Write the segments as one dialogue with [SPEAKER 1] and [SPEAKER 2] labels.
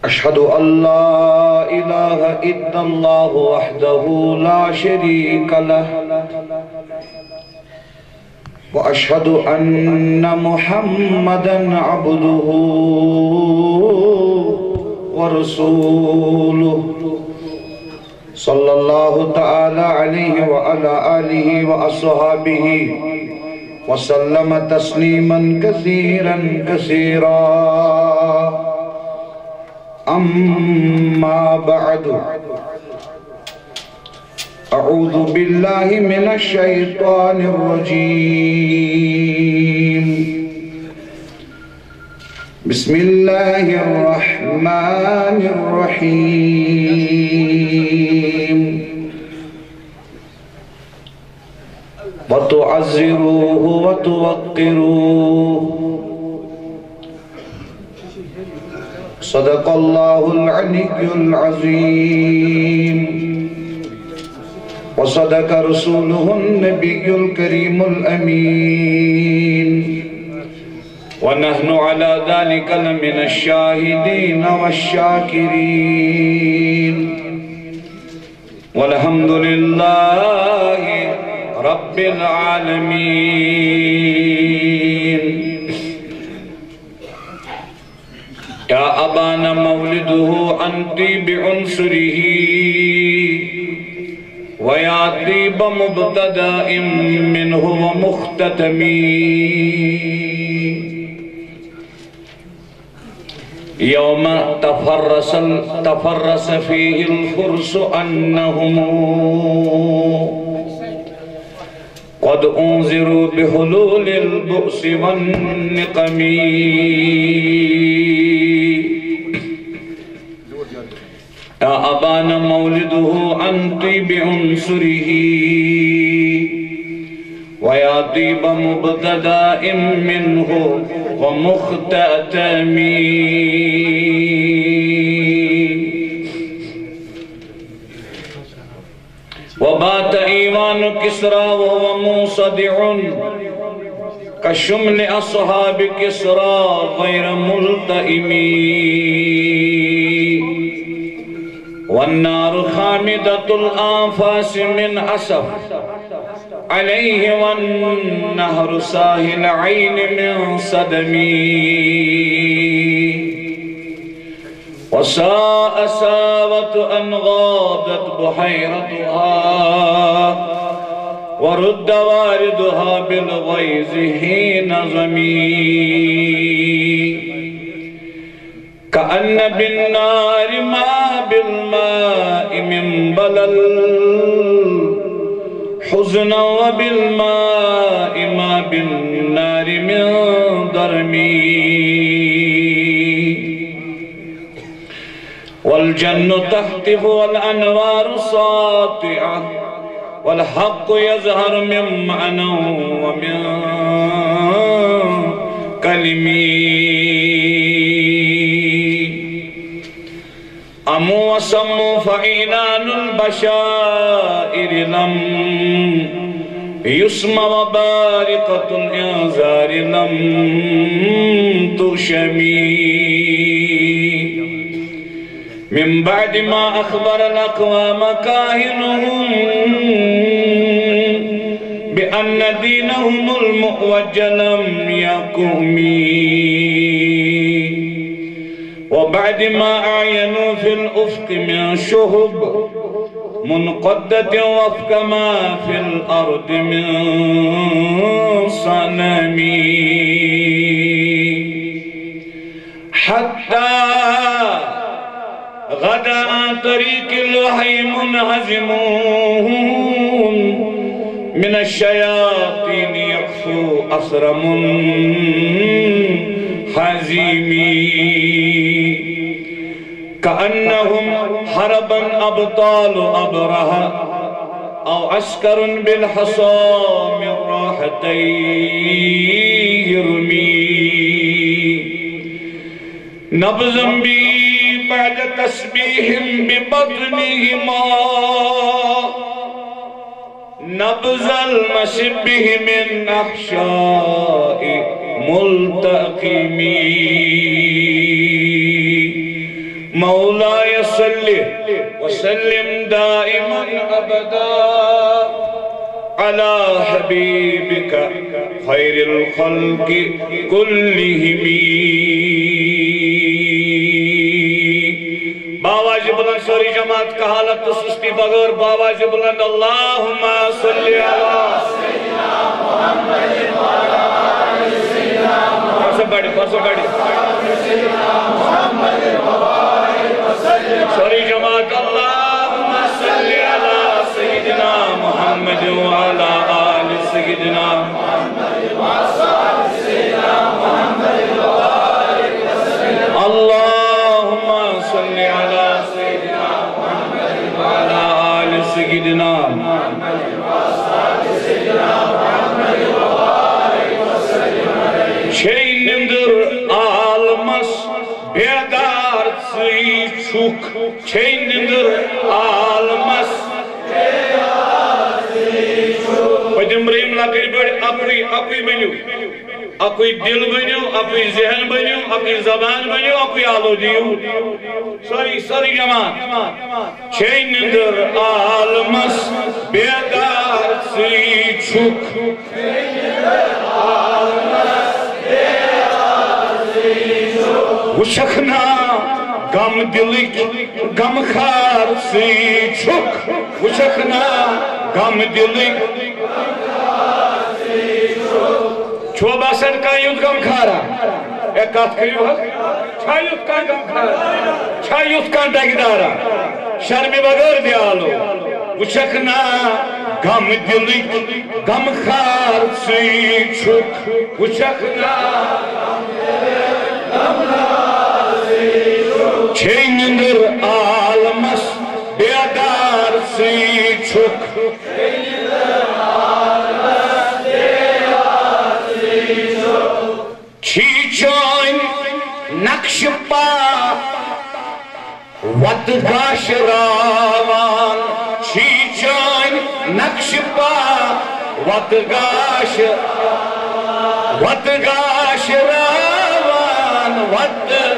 [SPEAKER 1] أشهد أن لا إله إلا الله وحده لا شريك له وأشهد أن محمدًا عبده ورسوله صلى الله تعالى عليه وعلى آله وأصحابه وسلم تسليما كثيرا كثيرا أما بعد أعوذ بالله من الشيطان الرجيم بسم الله الرحمن الرحيم وتعزروه وتوقروه صدق الله العلي العظيم وصدق رسوله النبي الكريم الأمين ونحن على ذلك لمن الشاهدين والشاكرين والحمد لله رب العالمين يا أبانا مولده أنت بعنصره ويا طيب مبتدأ منه ومختتم يوم تفرس فيه الفرس أنهم قد أنذروا بحلول البؤس والنقم يا أبانا مولده أنت بعنصره ويا طيب مبتدأ منه ومختتم وبات إيوان كسرى وهو منصدع كشمل أصحاب كسرى غير ملتئم والنار خامدة الآنفاس من أسف عليه والنهر ساهل عين من صدمي وساء ساوة أن غابت بحيرتها ورد واردها بالغيظ حين ظمي كأن بالنار ما بالماء من بلل حزنا وبالماء ما بالنار من ضرمي والجنة تهتف والأنوار ساطعة والحق يظهر من معنى ومن كلمي أمو وسمو فإنان البشائر لم يسمى وبارقة الإنذار لم تشمي من بعد ما أخبر الأقوام كاهنهم بأن دينهم المؤوج لم يقومي وبعد ما أعينوا في الأفق من شهب منقدة وفق ما في الأرض من صنمي حتى غدا عن طريق الوحي منهزمون من الشياطين يخفوا أسر منهزمي كأنهم حربا أبطال أبرهة أو عسكر بالحصى من راحتيه يرمي نبذا بي بعد تسبيح ببطنهما نبذ المشبه من أحشاء ملتقمي مولاي صل وسلم دائما أبدا على حبيبك خير الخلق كلهم. باواجی بلند سوری جماعت کا حالت تو سستی بغیر باواجی بلند اللہم صلی علی سیدنا محمد وعلی آل سیدنا محمد سیدنا محمد وبارک وسلم. سوری جماعت اللہم صلی علی سیدنا محمد وعلی آل سیدنا محمد وعلی سیدنا محمد وبارک وسلم. اللہم صلی علی سیدنا محمد وعلی آل سیدنا محمد وعلی سیدنا محمد وبارک وسلم. چھئی نندر عالمس بیدار ژٕے چھُکھ چھئی نندر عالمس بیدار ژٕے چھُکھ. پٔتِم ریم لۄکٕٹۍ بٔڑۍ اکُے بٔنِو اکُے دل بٔنِو اکُے ذہن بٔنِو اکُے زبان بٔنِو اکُے آلو دِیِو. سٲری جماعت. چھے نندر عالمس بیدار ژٕے چھُکھ وٕچھکھ نا غم دلٕکۍ غم خار ژٕے چھُکھ وٕچھکھ نا غم دلٕکۍ چھو باسان کانٛہہ یُتھ غم خارا اے کتھ کٔرِو حظ چھا یُتھ کانٛہہ غم خارا چھا یُتھ کانٛہہ ڈگدارا شرمہِ بغٲر دِ آلو وٕچھکھ نا غم دلٕکۍ غم خار ژٕے چھُکھ وٕچھکھ نا چھے نندر عالمس بیدار ژٕے چھُکھ چھی چٲنۍ نقشہٕ پا وتہٕ گاشراوان چھی چٲنۍ نقشہٕ پا وتہٕ گاشراوان وتہٕ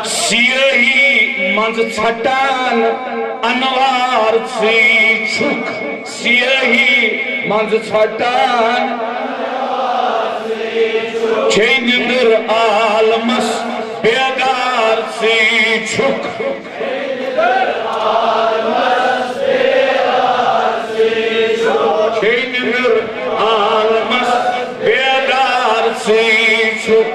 [SPEAKER 1] سیاہی منٛزٕ ژھٹان انوار ژٕے چھُکھ سیاہی منٛزٕ ژھٹان چھے نندر عالمس بیدار ژٕے چھُکھ چھے نندر عالمس بیدار ژٕے چھُکھ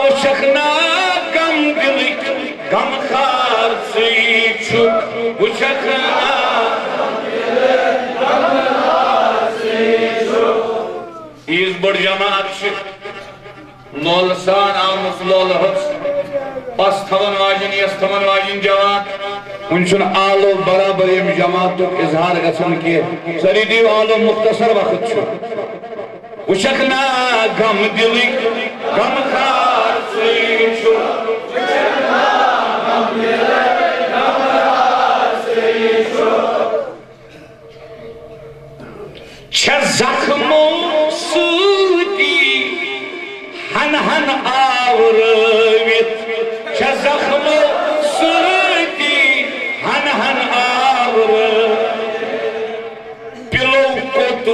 [SPEAKER 1] وٕچھکھ نا غم دلٕکۍ غم خار ژٕے چھُکھ وٕچھکھ نا عیز بڑ جماعت لول سان آمت لول حس پس تھون واجن یس تھون واجن جماعت ان چھن آلو برابر یم جماعت اظہار گژھن کی سری دیو آلو مختصر وقت چھو وچھکھ نا غم دلٕکۍ غم خار ژٕے چھُکھ چھےٚ زخمو سۭتی ہن ہن آورٲوِتھ چھےٚ زخمو سۭتی ہن ہن آورٲوِتھ پِلو کوٚت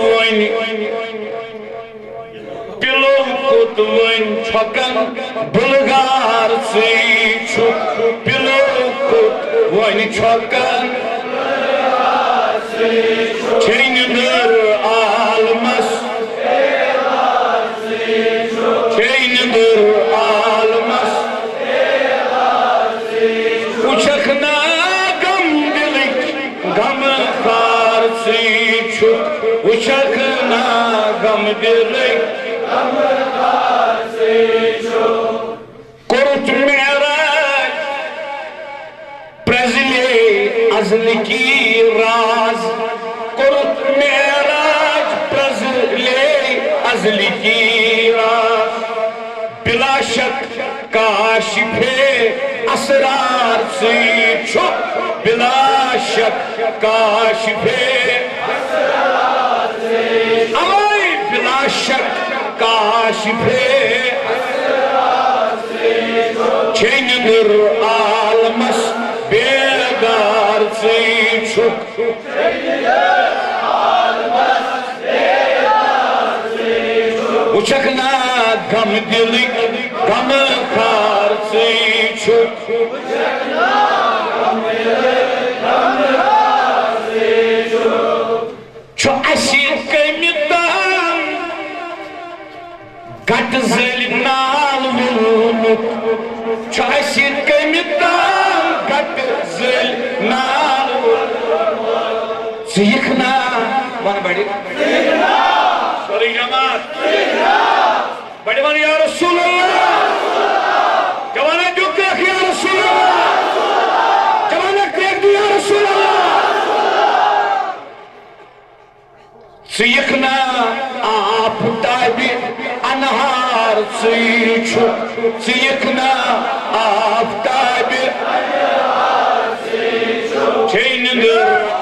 [SPEAKER 1] وۄنۍ چھۄکن بُلغار ژٕے چھُکھ پِلو کوٚت وۄنۍ چھۄکن چھے نندر عالمس چھے نندر عالمس وٕچھکھ نا غم دلٕکۍ غم خار ژٕے چھُکھ وٕچھکھ نا غم دلٕکۍ کوٚرُتھ معراج پرٛزلے ازلہِ کی راز کوٚرُتھ معراج پرٛزلے ازلہِ کی راز بلا شک کاشفے اسرار ژٕے چھُکھ بلا شک کاشفے اسرار ژٕے چھُکھ بلا شک کاشفے چھنگر عالمس بیدار ژٕے چھُکھ وٕچھکھ نا غم دلٕکۍ غم خار ژٕے چھُکھ چھُ اَسہِ کمہِ تام گٹہٕ زٔلۍ نال وولمُت چھُ اَسہِ کمہِ تام گٹہٕ زٔلۍ نال وولمُت ژٕ یِکھ نا وَن بڑِ سورُے جماعت بڑِ وَن یا رسول اللہ جوانا جُکھ یا رسول اللہ جوانا کریک دو یا رسول اللہ ژٕ یِکھ نا آفتابہِ انہار ژٕے چھُکھ ژٕ یِکھ نا آفتابہِ چھے نِندٕر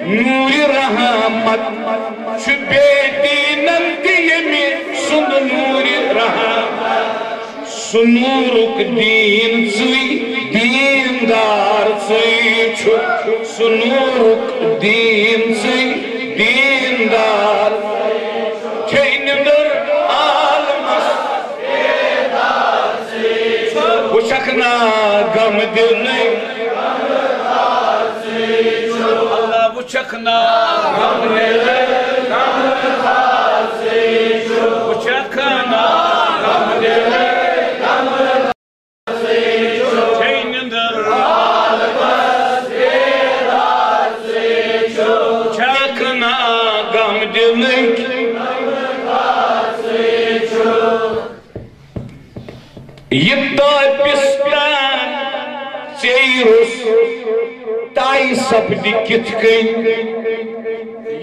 [SPEAKER 1] نور رحمت چھُ بیدیٖنن تہِ ییٚمہِ سُنٛد نور رحمت سُہ نورُک دیٖن ژٕے دیٖندار ژٕے چھُکھ سُہ نورُک دیٖن ژٕے دیٖندار چھے نِندٕر عالمس وٕچھکھ نا غم دلٕکۍ وٕچھکھ نا غم دلٕکۍ غم خار ژٕے چھُکھ وٕچھکھ نا غم دلٕکۍ غم خار ژٕے چھُکھ چھے نِندٕر عالمس بیدار ژٕے چھُکھ وٕچھکھ نا غم دلٕکۍ غم خار ژٕے چھُکھ یہِ تٲپِستان ژےٚ روٚس تائی سپدِ کِتھ کٔنۍ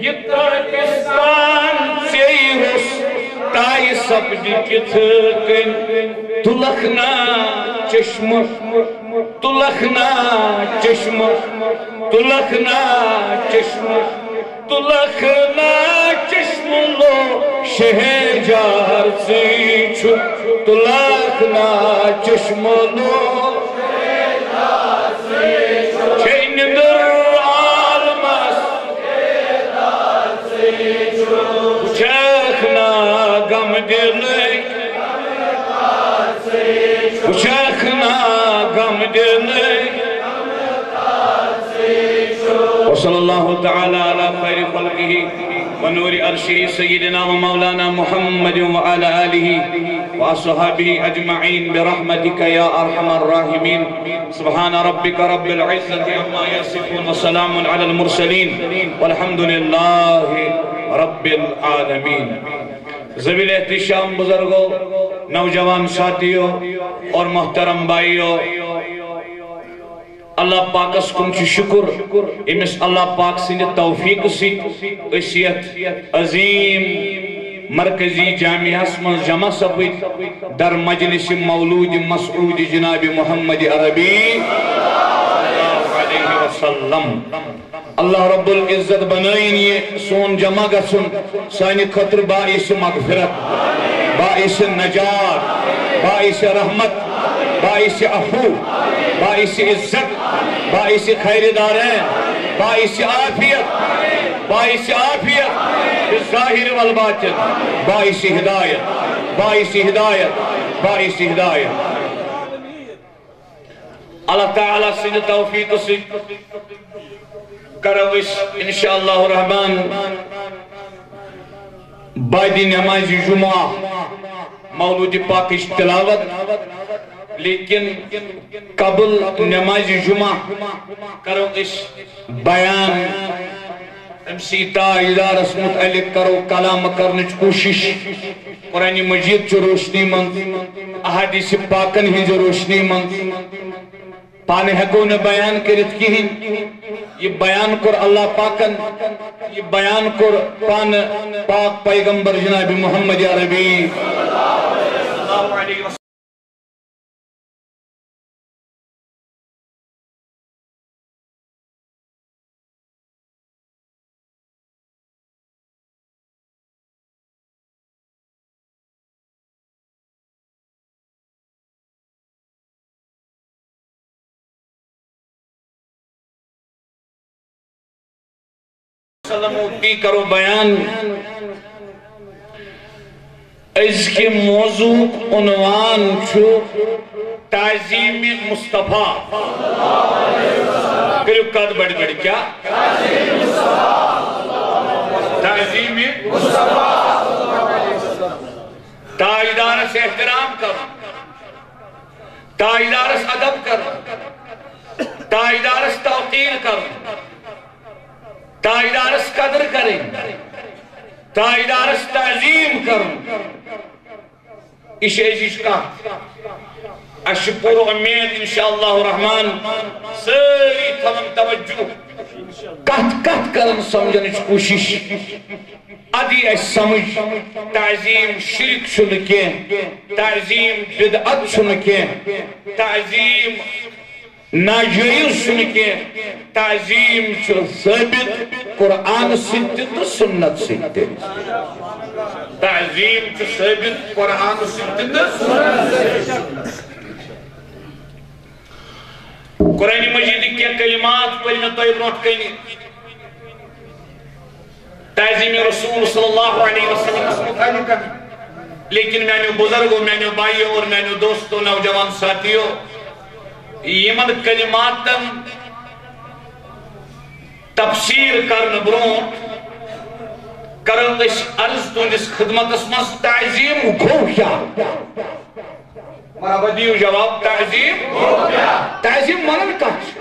[SPEAKER 1] یہِ تٲپِستان ژےٚ روٚس تائی سپدِ کِتھ کٔنۍ تُلکھ نا چشمہٕ تُلکھ نا چشمہٕ تُلکھ نا چشمہٕ تُلکھ نا چشمہٕ لو شہجار ژٕے چھُکھ تُلکھ نا چشمہٕ لو وٕچھکھ نا غم دلٕکۍ وصلی اللہ تعالی علی خیر خلقہ ونور عرشہ سیدنا و مولانا محمد وعلی آلہ وصحابہ اجمعین برحمتک یا ارحم الراحمین سبحان ربک رب العزت عما یصفون وسلام علی المرسلین والحمد للہ رب العالمین ذویل احتشام بزرگوں نوجوان ساتھیوں اور محترم بھائیوں اللہ پاکس کم چھ شکر امس اللہ پاک سند توفیق سی اسیت عظیم مرکزی جامعہ من جمع سپت در مجلس مولود مسعود جناب محمد عربی صلی اللہ علیہ وسلم اللہ رب العزت بنائیں یہ سون جمع گسن سانی خطر باعث مغفرت باعث نجات باعث رحمت باعث عفو باعث عزت باعث خیر دارین باعث عافیت باعث عافیت بالظاہر والباطن باعث ہدایت باعث ہدایت باعث ہدایت اللہ تعالیٰ سے توفیق سے کروش انشاءاللہ الرحمن بعد نماز جمعہ مولود پاکش تلاوت لیکن قبل نماز جمعہ کروش بیان امسی تاجدارس متعلق کرو کلام کرنچ کوشش قرآن مجید چو روشنی من احادیث پاکن ہی جو روشنی من پانے حقوں نے بیان کرت کی یہ بیان کر اللہ پاکن یہ بیان کر پان پاک پیغمبر جناب محمد عربی صلی اللہ علیہ وسلم کی کرو بیان اس کے موضوع عنوان چھو تعظیم مصطفیٰ کرو قد بڑی بڑی کیا تعظیم مصطفیٰ تاجدار سے احترام کرو تاجدار سے ادب کرو تاجدار سے توقیر کرو تاجدارس قدر کریں تاجدارس تعظیم کریں اس عزیز کا اشپور امید انشاءاللہ الرحمن سری تمام توجہ کت کرن سمجھنچ کوشش ادی اس سمجھ تعظیم شرک چھنکے تعظیم بدعت چھنکے تعظیم ناجائز سنکے تعظیم ثابت قرآن سنتے تو سنت سنتے تعظیم ثابت قرآن سنتے تو سنت قرآن مجید کے کلمات پر میں تو ابنوٹ کہنی تعظیم رسول صلی اللہ علیہ وسلم لیکن میں نے بزرگوں میں نے بھائیوں اور میں نے دوستوں نوجوان ساتھیوں یمن کلماتن تفسیر کرن برون کرن اس عرض تندس خدمت اسمس تعظیم گو کیا مرحبا دیو جواب تعظیم گو کیا تعظیم منن کچھ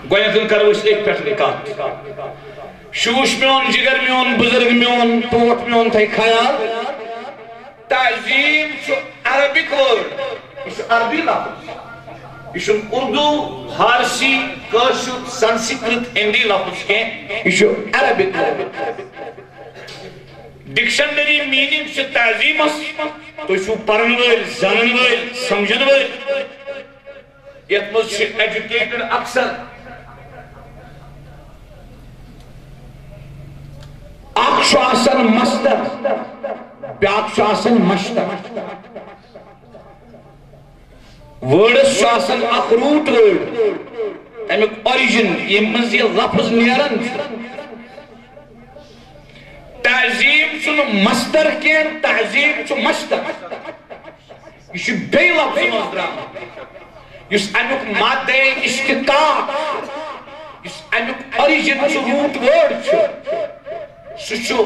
[SPEAKER 1] گوینتن کرو اس ایک پیٹ نکات شوش میون جگر میون بزرگ میون پوٹ میون تھے خیال تعظیم چھو عربک ورڈ اس عربی لفظ اس اردو فارسی کاشت سنسکرت ہندی لفظ کے اس عربک ڈکشنری میننگ سے تعظیم تو اس پرن ول زنن ول سمجھن ول یت مز ایجوکیٹڈ اکثر اکھ آسن مصدر بیاکھ آسن مشتق ورڈس آسن اکھ روٹ ورڈ امیک اوریجن یہ مز یہ لفظ نیرن تعظیم چھن مصدر کے تعظیم چھن مشتق یہ چھو بے لفظ مصدر اس امیک مادہ اشتقاق اس امیک اوریجن چھو روٹ ورڈ چھو سوچو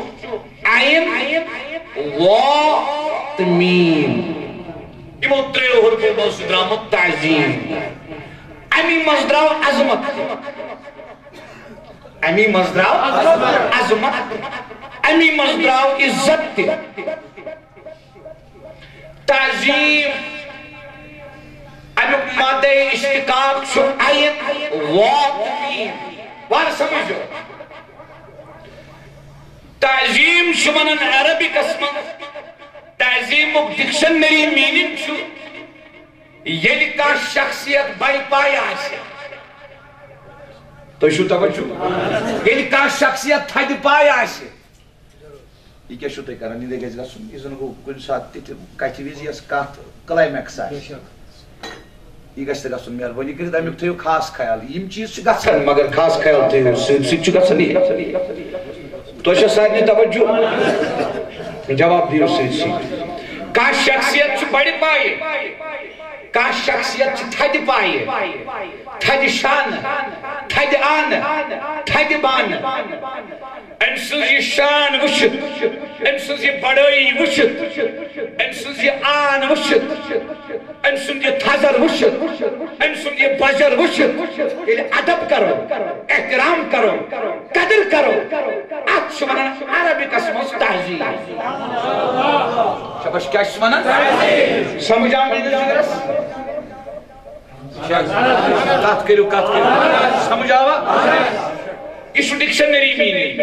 [SPEAKER 1] عین وا تمیم یہ مطرے حرف بس درامت تعظیم امی مصدراو عظمت امی مصدراو عظمت امی مصدراو عزت تعظیم امی مادہ اشتقاق شو عین وا تمیم وار سمجھو تعظیم شمانن عربی قسم تعظیم و ڈکشنری میننگ چھو یلی کا شخصیت بائی پائی آئیسے تو شو توجہ یلی کا شخصیت تھائی پائی آئیسے یہ کیا شو تے کرنی دے گئے سن یہ کو کچھ ساتھ تے کہتی ویزی اس کا کلائمیکس آئے یہ گشتے گا سن مہربانی کرد امیک تھے خاص خیال یم چیز چھ گھن مگر خاص خیال تھے سچ چھ گھن تو اچھا ساتھ توجہ جواب دیو سی کا شخصیت چھ بڑی پائے کا شخصیت چھ تھد پائے تھد شان تھد آن تھد بان امسوز یہ شان وشت امسوز یہ بڑائی وشت امسوز یہ آن وشت ام سند یہ تھزر وشت ام سند یہ بجر وشت یل ادب کرو احترام کرو قدر کرو ات ونان عربکس مز تہذیب شبش کیا ونان سمجھاؤ کت کرو سمجھاوا یہ ڈکشنری میننگ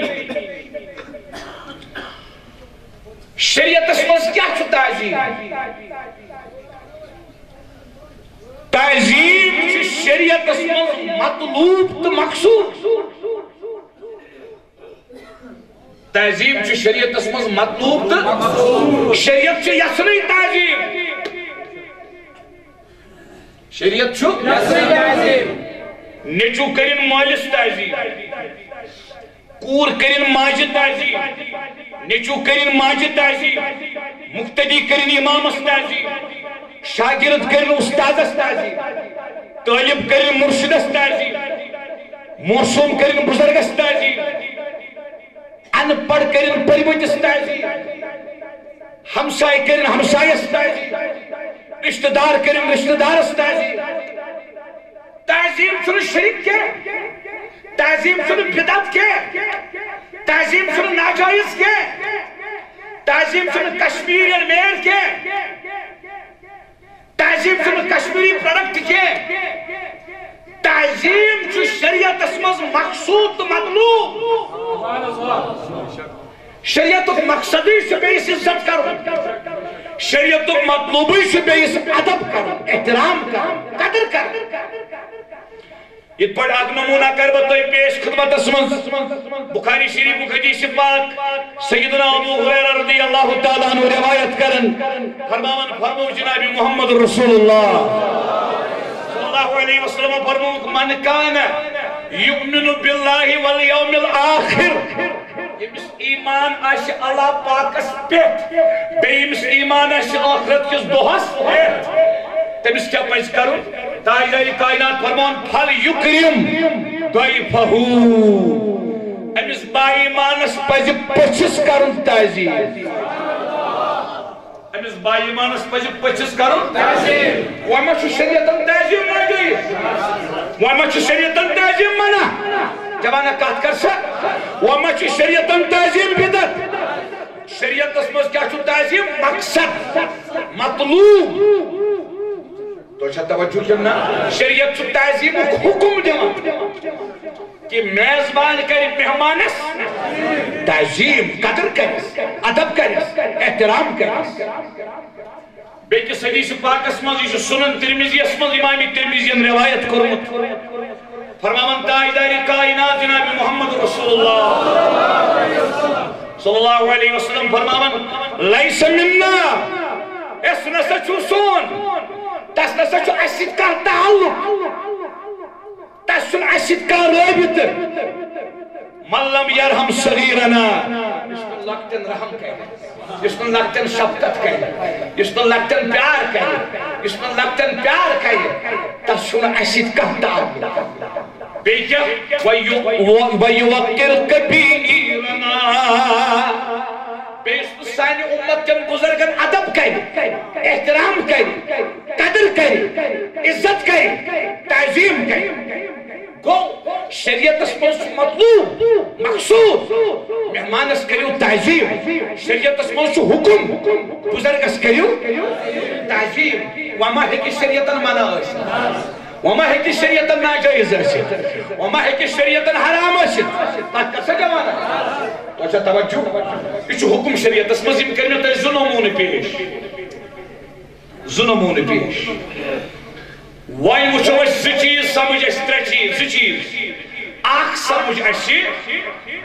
[SPEAKER 1] شریعتس مز کیا تہذیب تہذیب شریعتس مز مطلوب تو مقصود تہذیب شریعتس مز مطلوب تو شریعت یسنی تہذیب شریعت نیچو کرن مالس تہذیب کور کرن ماجہ تہذیب نیچو کرن ماجہ تہذیب مقتدی کرن امامس تہذیب شاگرد کرن استادس تہذیب طالب کرن مرشدس تہذیب موسوم کرن بزرگس تہذیب ان پڑھ کرن پرمتس تہذیب ہمسائے کرن ہمسایس تہذیب رشتہ دار کرن رشتہ دارس تہذیب تہذیب چھن شرک کے تہذیب چھن بدعت کے تہذیب چھن ناجائز کے تہذیب چھن کشمیری میل کے تہذیب چھن کشمیری پروڈکٹ کے تہذیب چھن شریعت اسمز مقصود مطلوب شریعت مقصدی سے بیس عزت کرو شریعت مطلوبی سے بیس ادب کرو احترام کرو قدر کرو یہ پڑھ اگ نمونہ کر بتائی پیش خدمت اسمز بخاری شریف حدیث پاک سیدنا ابو ہریرہ رضی اللہ تعالیٰ عنہ روایت کرن فرمو جناب محمد رسول اللہ صلی اللہ علیہ وسلم فرمو من کان یؤمن باللہ والیوم الاخر یمس ایمان آش اللہ پاکس پیٹ بیمس ایمان آش آخرت کس دوہس پیٹ تمس کیا پس کرو تاجدار کائنات فرمان پھل یکرم ضیفہو امس با ایمانس پز پچھس کرن تہذیب امس با ایمانس پز پچھس کرن تہذیب وما چھ شریعتن تہذیب ناجائز وما چھ شریعتن تہذیب منع جوانا کات کر سا وما چھ شریعتن تہذیب بدت شریعت اسمز کیا چھو تہذیب مقصد مطلوب تو اچھا توجہ کیمنا شریعت چھو تہذیب حکم دیوان کہ میزبان کری مہمانس تہذیب قدر کری ادب کری احترام کری بیکس حدیث پاک اسمز یہ سنن ترمیزی اسمز امام ترمیزی روایت کرمت فرماون تاجدار کائنات جناب محمد رسول اللہ صلی اللہ علیہ وسلم فرماون لیس مننا اس نسا چھو سون تس نسا چھو اسید کا تعلق تس چھو اسید کا رابط من لم یرحم صغیرنا اس کو لگتن رحم کہے اس کو لگتن شفقت کہے اس کو لگتن پیار کہے اس کو لگتن پیار کہے تس چھو اسید کا تعلق بیکیا وَيُوَقِّرْ كَبِيرَنَا بیس سانی امت کم بزرگن ادب کری احترام کری قدر کری عزت کری تعظیم کری گو شریعت اسمز مطلوب مقصود مہمانس کریو تعظیم شریعت اسمز حکم بزرگس کریو تعظیم وما ہے کہ شریعتن منع ہے وما ہے کہ شریعتن ناجائز ہے وما ہے کہ شریعتن حرام ہے تاک کسا جوانا تو اچھا توجہ یہ حکم شریعت اس مزیم کرنے تا ظلمون پیش ظلمون پیش وائی وچھو اس زی چیز سمجھ اس تر چیز زی چیز آخ سمجھ اسی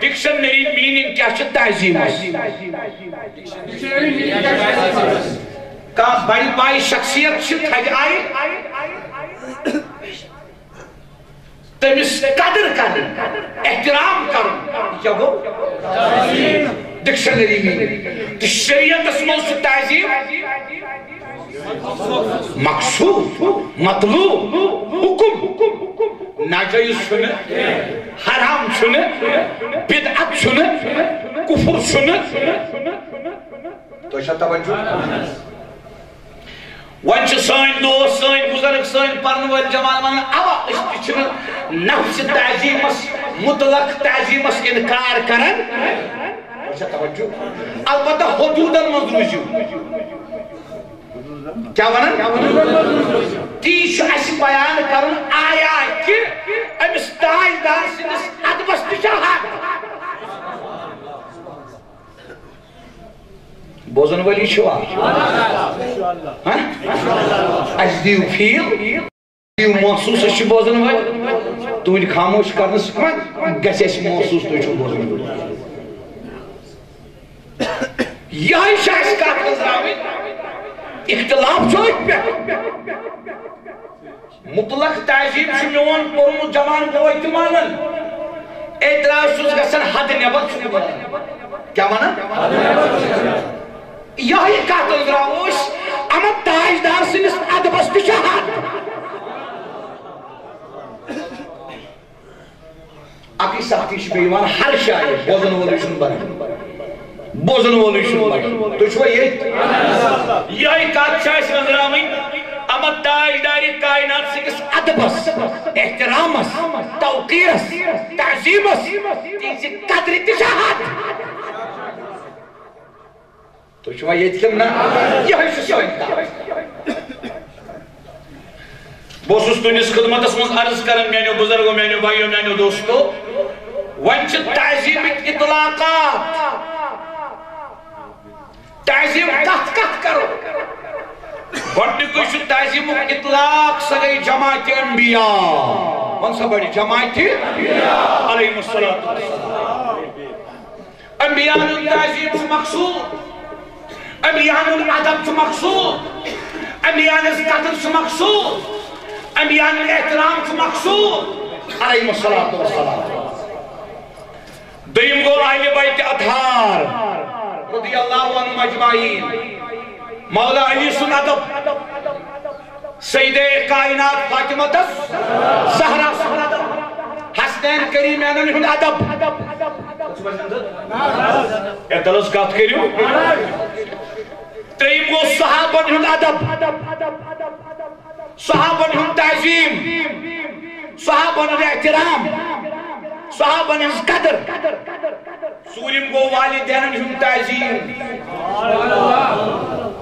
[SPEAKER 1] ڈکشنری میننگ کیا چھتا تہذیب کہاں بڑی بائی شخصیت چھت ہے آئی تمس قدر کر احترام کر کیا گو ڈکشنری میں شریعت اسمز تہذیب مقصود مطلوب حکم ناجائز چھن حرام چھن بدعت چھن کفر چھن تو اچھا توجہ ونچ سائن دوست سائن بزرگ سائن پرنوال جمال من اوا اس نفس تعظیمس مطلق تعظیمس انکار کرن البتہ حدودن من روزیو کیا ونن تیش اس بیان کرن آیا کہ امس تاجدار سندس ادبس تشاہد بوزن والی شوا اس دیو فیل دیو محسوس اس بوزن والی تو خاموش کرنے سکمت گیسے اس محسوس تو چھو بوزن والی یہی شخص کا تذراوی اختلاف چھوئی پہ مطلق تعظیم شمیون پرمو جوان بوئی تمانن اعتراض چھوز گسن حد نبت چھو کیا مانا؟ یہی قاتل دراوش اما تاجدار سنس ادبس تشاہد اکی سختی شبیوان ہر شاعر بوزن ولیشن بنا بوزن ولیشن بنا تو چھو یہی قاتل شاعر نظرامی اما تاجداری کائنات سنس ادبس احترامس توقیرس تعظیمس تیزی قدر تشاہد تو شما یہ کم نا یہ شوئن کا بوسوس تونس خدمت اسمز عرض کرن میانیو بزرگو میانیو بھائیو میانیو دوستو ونچ تعظیم اطلاقات تعظیم کت کرو گوڑنی کوئی شو تعظیم اطلاق سگئی جماعت انبیاء ون سا بڑی جماعت علیہ السلام انبیاء تعظیم مقصود انبیاء الادب چھو مقصود انبیاء قدر چھو مقصود انبیاء احترام چھو مقصود علیہ السلام دیم گو اہل بیت اطہار رضی اللہ عنہ مجمعین مولا علی سن ادب سید کائنات فاطمہ زہرا سن ادب حسنین کریمین ہن ادب یا دلس کات کریو تریم گو صحابن ہن ادب صحابن ہن تعظیم صحابن ہن احترام صحابن ہن قدر سوریم گو والدین ہن تعظیم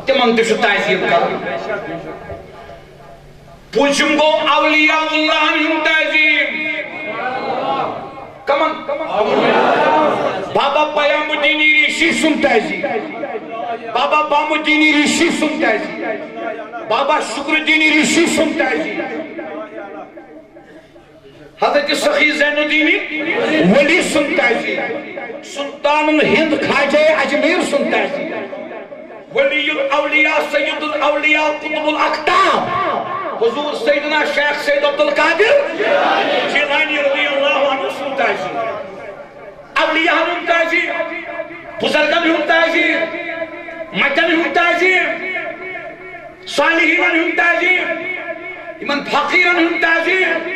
[SPEAKER 1] تمن تشو تعظیم کر پوچھم گو اولیاء اللہ ہن تعظیم کمن بابا پیام الدین ریشی سن تعظیم بابا بام الدین ریشی سن تعظیم بابا شکر الدین ریشی سن تعظیم حضرت سخی زین الدین ولی سن تعظیم سلطان الہند خواجہ اجمیر سن تعظیم ولی الاولیاء سید الاولیاء قطب الاقطاب حضور سیدنا شیخ سید عبدالقادر جیلانی رضی اللہ عنہ سن تعظیم اولیاء ہم تعظیم بزرگان ہم تعظیم مدن ہم تعظیم صالحین ہم تعظیم ایمن فقیران ہم تعظیم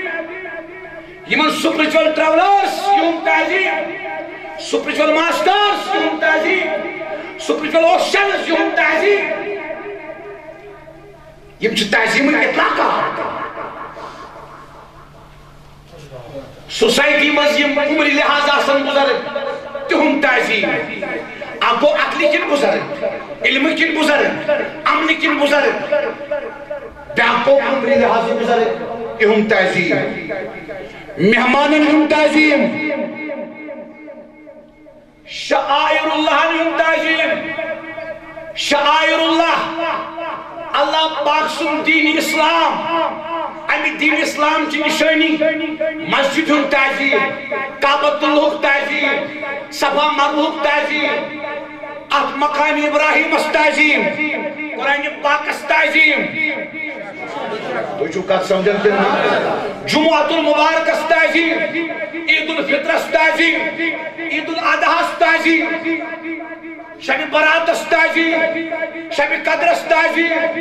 [SPEAKER 1] ایمن سپریچول ٹراولرز ہم تعظیم سپریچول ماسٹرز ہم تعظیم سپریچول اوشنز ہم تعظیم یم چھ تعظیم اطلاقات سوسائٹی مزیم عمری لحاظ آسن بزرگ تہم تعظیم اب وہ عقلی کن بزرگ علم کن بزرگ عمل کن بزرگ بیاکو عمری لحاظ بزرگ تہم تعظیم مہمان ہم تعظیم شعائر اللہ ہم تعظیم شعائر اللہ اللہ پاک سن دین اسلام امی دین اسلام کی نشانی مسجد ہن تعظیم کعبۃ اللہ تعظیم صفا مروہ تعظیم ات مقام ابراہیم اس تعظیم قرآن پاک اس تعظیم تو جو کات سمجھن دن جمعۃ المبارک اس تعظیم عید الفطر اس تعظیم عید الاضحیٰ اس تعظیم شب برات اس تعظیم شب قدر اس تعظیم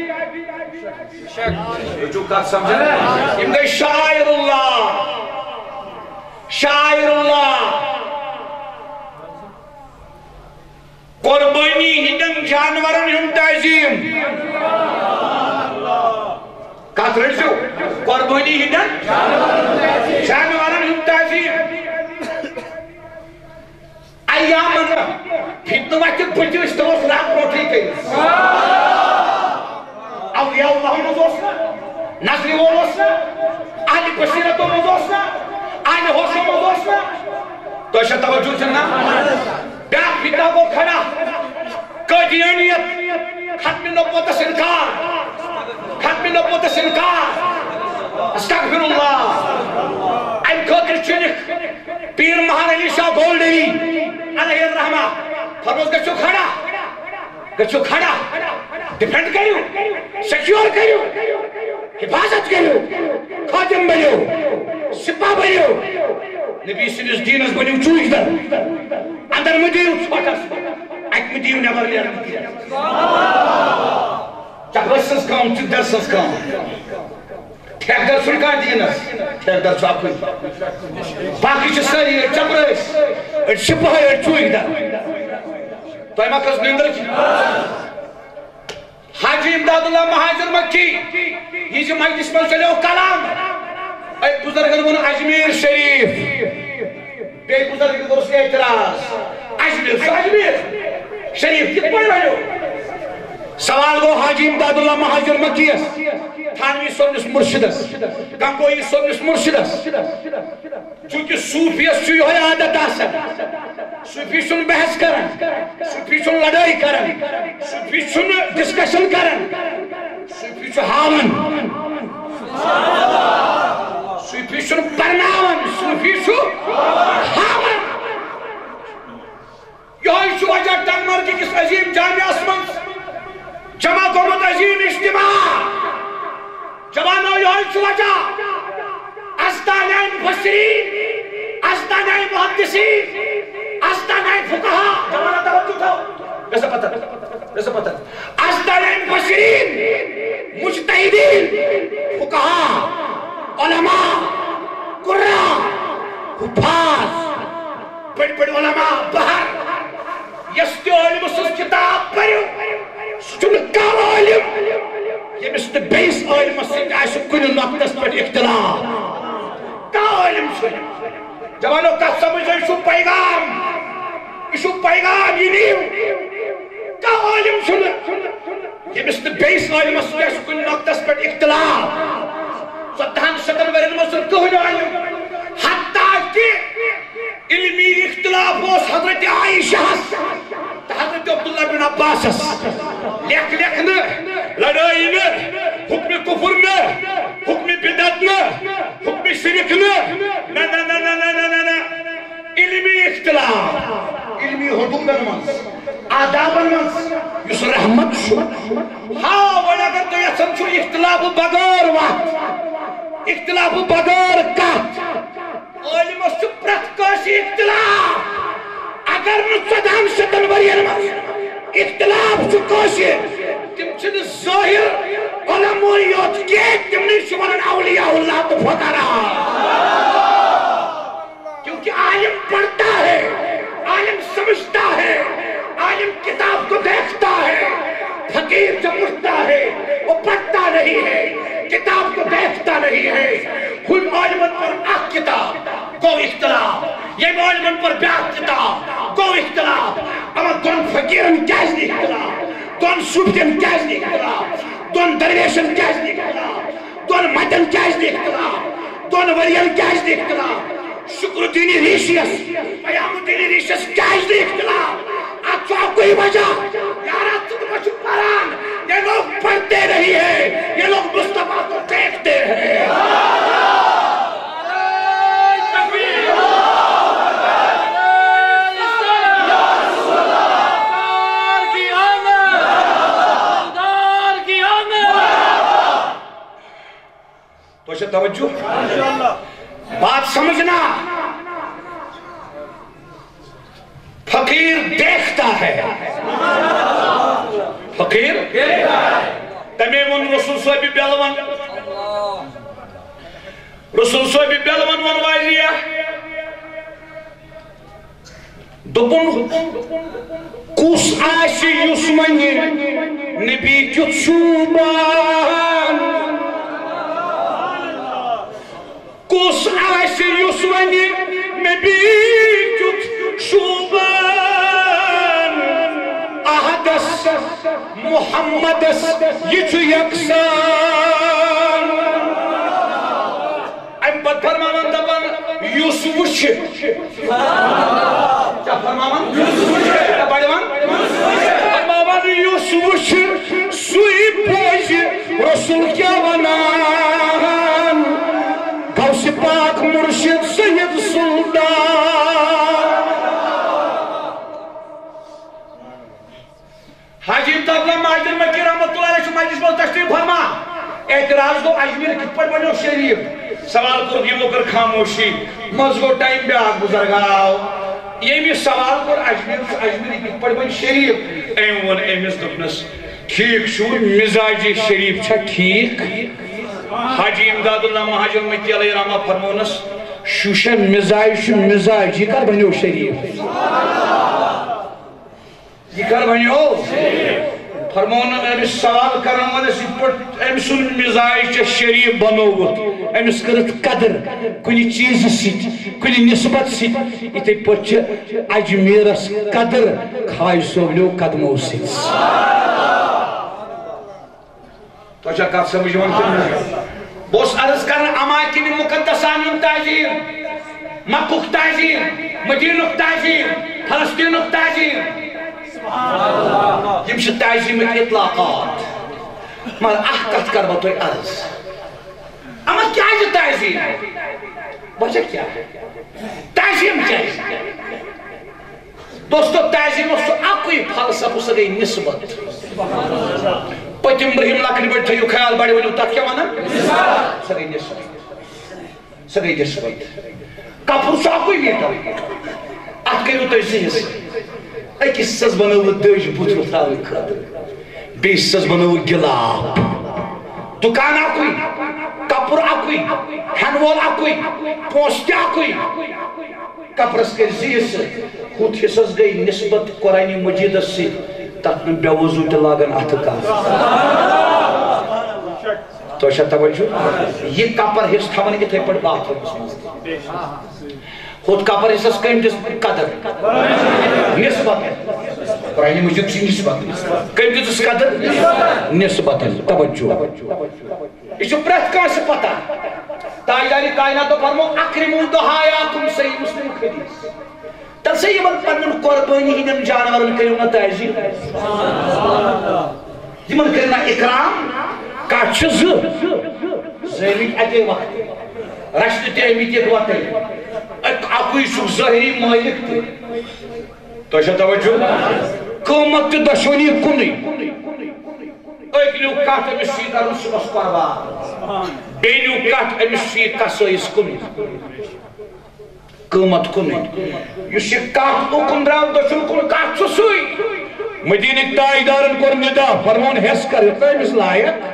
[SPEAKER 1] جو کات سمجھن ام گئی شاعر اللہ شاعر اللہ قربانی ہندن جانورن ہم تعظیم ات رٹو قربانی ہندن جانورن ہند تعظیم ایامن فتنہ وقت بچس تمس رات روٹی کر اولیاء اللہ مزوسنا نظری وولوسنا اہل بصیرتو مزوسنا اہل ہوشو مزوسنا تو ایسا توجہ چلنا بیاک فتنہ کو کھڑا قادیانیت ختم نبوت سے انکار ختم نبوت سے انکار استغفر اللہ این خاطر چنک پیر مہان علی شاہ گولڈی علیہ الرحمہ فرموز گچھو کھڑا ڈیفینڈ کریو سیکیور کریو حفاظت کریو خادم بنیو سپاہ بنیو نبی سنس دینس بنیو چوش در اندر مدیو چھوٹس ایک مدیو نبر لیر چاہ رسنس کام چک درسنس کام ٹھیک در سن کان دینس ٹھیک در چاکن باقی چھ ساری چپرس سپاہ چوش در تو ایمہ کس نندر کی حاجی امداد اللہ مہاجر مکی یہ جو مجلس پر چلے ہو کلام اے بزرگن ون اجمیر شریف بے بزرگن ون اس کے اعتراض اجمیر شریف کت پڑھ رہے ہو سوال گو حاجی امداد اللہ مہاجر مکی تھانوی سونس مرشدس گنگوئی سونس مرشدس چونکہ صوفیس چوئی ہوئی عادت آسد صوفی سن بحث کرن صوفی سن لڑائی کرن صوفی سن ڈسکشن کرن صوفی سن ہاون صوفی سن پرناون صوفی سن ہاون یہ چھو وجہ ٹنگمر کی کس عظیم جامعہ اسمن جمع قومت عظیم اجتماع جوانو یہ چھو وجہ استانین مفسرین استانین محدثین استانین فقہا جوانا توجہ تھا ایسا پتہ استانین مفسرین مجتہدین فقہا علماء قرآن حفاظ بڑی بڑی علماء بہر یستی علم سس کتاب پڑھو سچن کام علم یہ مست بیس علم سن آئیسو کنی نقطس پر اختلاف کا علم سن جوانو کا سمجھ ایشو پیغام یہ نہیں کا علم سن یہ مست بیس علم سن آئیسو کنی نقطس پر اختلاف سدھان شدن ورن مصر کہنے علم حتیٰ کہ علمی اختلاف اس حضرت عائشہ حضرت عبداللہ بن عباس لیک لڑائی نے حکم کفر نے حکم بدعت نے حکم شرک نے نا علمی اختلاف علمی حدود منز آداب منز یس رحمت شو ہاں وڑا اگر تو یہ سمجھو اختلاف بغیر وقت اختلاف بغیر کات علم اس پرت کاسی اختلاف اگر نصدان شدن ورین اختلاف چکوشی تم چھن ظاہر علمویت کے تم نے شمارن اولیاء اللہ تو فقرا کیونکہ عالم پڑھتا ہے عالم سمجھتا ہے عالم کتاب کو دیکھتا ہے فقیر جب اٹھتا ہے وہ پڑھتا نہیں ہے کتاب کو دیکھتا نہیں ہے خود عالمن پر اخ کتاب کو اختلاف یہ عالمن پر بیاک کتاب کو اختلاف اما دون فقیرن کیس نہیں اختلاف دون صوفین کیس نہیں اختلاف دون درویشن کیس نہیں اختلاف دون مدن کیس نہیں اختلاف دون وریل کیس نہیں اختلاف شکر دینی ریشیس پیام دینی ریشیس کیس نہیں اختلاف آپ آپ کوئی وجہ یارا تک مجھو پران یہ لوگ پڑھتے نہیں ہیں یہ لوگ مصطفیٰ کو دیکھتے ہیں تو اسے توجہ بات سمجھنا فقیر دیکھتا ہے فقیر تمیم رسول صحیح بیلوان رسول صحیح بیلوان ونوائلیا دپن کس آشی یسمنی نبی کیت شوبان کس آسہِ یُس وَنہِ مےٚ بیٖٹھُتھ شوٗبان احدس محمدس یہ چھُ یکسان اَمہِ پتہٕ فرماوان دپان یُس وٕچھِ کیٛاہ فرماوان فرماوان یُس وٕچھِ سُے بوزِ رسول کیٛاہ ونان غوث پاک مرشد سید سلطان حاجی طبلہ ماجد مکی رحمت اللہ علیہ مجلس میں تشریف فرما اعتراض گو اجمیر کت پر بنو شریف سوال کر یمو کر خاموشی مز گو ٹائم بیاکھ گزر گاو یمی سوال کر اجمیر کت پر بن شریف ایم ون ایمس دپنس ٹھیک چھو مزاجی شریف چھا ٹھیک حاجی امداد اللہ مہاجر مکی علیہ رحمہ فرمونس شوشا مزاج یہ کر بنیو شریف یہ کر بنیو فرمون امس سوال کرن ونس امس مزاج شریف بنوت امس کرت قدر کنی چیز سیت کنی نسبت سیت اتھے پچ اجمیرس قدر کھائی صوبنیو قدمو سیت تو اچھا کات سمجھوان کرنا بوس عرض کرنا اماکن مقدسان تاجیر مکوک تاجیر مدینک تاجیر فلسطینک تاجیر یم چھ تعظیمک اطلاقات مگر احکت کربا تو عرض اما کیا ہے تعظیم وجہ کیا ہے تعظیم کیا ہے دوستو تعظیم اس تو اکوئی فلسفہ سے گئی نسبت پتیم برہم لکن بڑھ تھیو خیال بڑھ ونیو تک کیا مانا سے گئی نسبت کپر سو اکوئی بیٹا ات کریو تو زیز اکس سز بنو دج بوتر تھاوی خاطر بیس سز بنو گلاب دکان اکوئی کپر اکوئی ہنوال اکوئی پوسٹ اکوئی کپرس کر زیز خود حصص گئی نسبت قرآن مجید سے تک میں بے وضو لاگن اتکا تو اچھا توجہ یہ کپر حص تھاون اتھے پڑ بات ہو خود کپر حصص کم دس قدر نسبت قرآن مجید سے نسبت کم دس قدر نسبت توجہ یہ چھو پرت کان سے پتا تاجداری کائنات تو فرمو اکرمون دہایاکم صحیح مسلم حدیث تل سے یہ پنن قربانی ہندن جانورن کریونا تعظیم یمن کرنا اکرام کچھ زہری اگے وقت رشت تیمیت ایک وقت اکوئی شک ظاہری مالک تھی تو اچھا توجہ قومت دشونی کنی ایک نیو کات امس شید ارس بس قربان بے نیو کات امس شید کسائیس کنی قومت کنی یس یہ کات اکن راو دشون کن کات سسوئی مدینک تائیدارن کر ندا فرمون حس کر اتنا امس لائق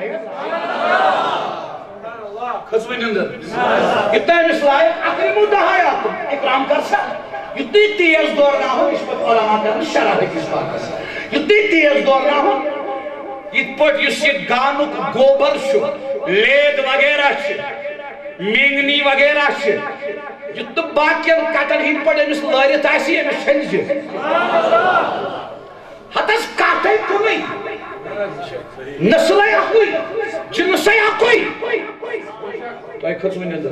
[SPEAKER 1] خزوین اندر اتنا امس لائق اکرمو دہایاکم اکرام کر سا یتی تیز دور نہ ہو اس پر علماء کرنے شرح کس بات کر سا یتی تیز دور نہ ہو یہ پٹ یس یہ گانک گوبر شو لید وغیرہ چھ مینگنی وغیرہ چھ یہ تو باقین کٹن ہین پٹ امس لارت آسی امس چھنج حتس کاٹے کنی نسلے اکوئی جنسے اکوئی تو ایک خطوین اندر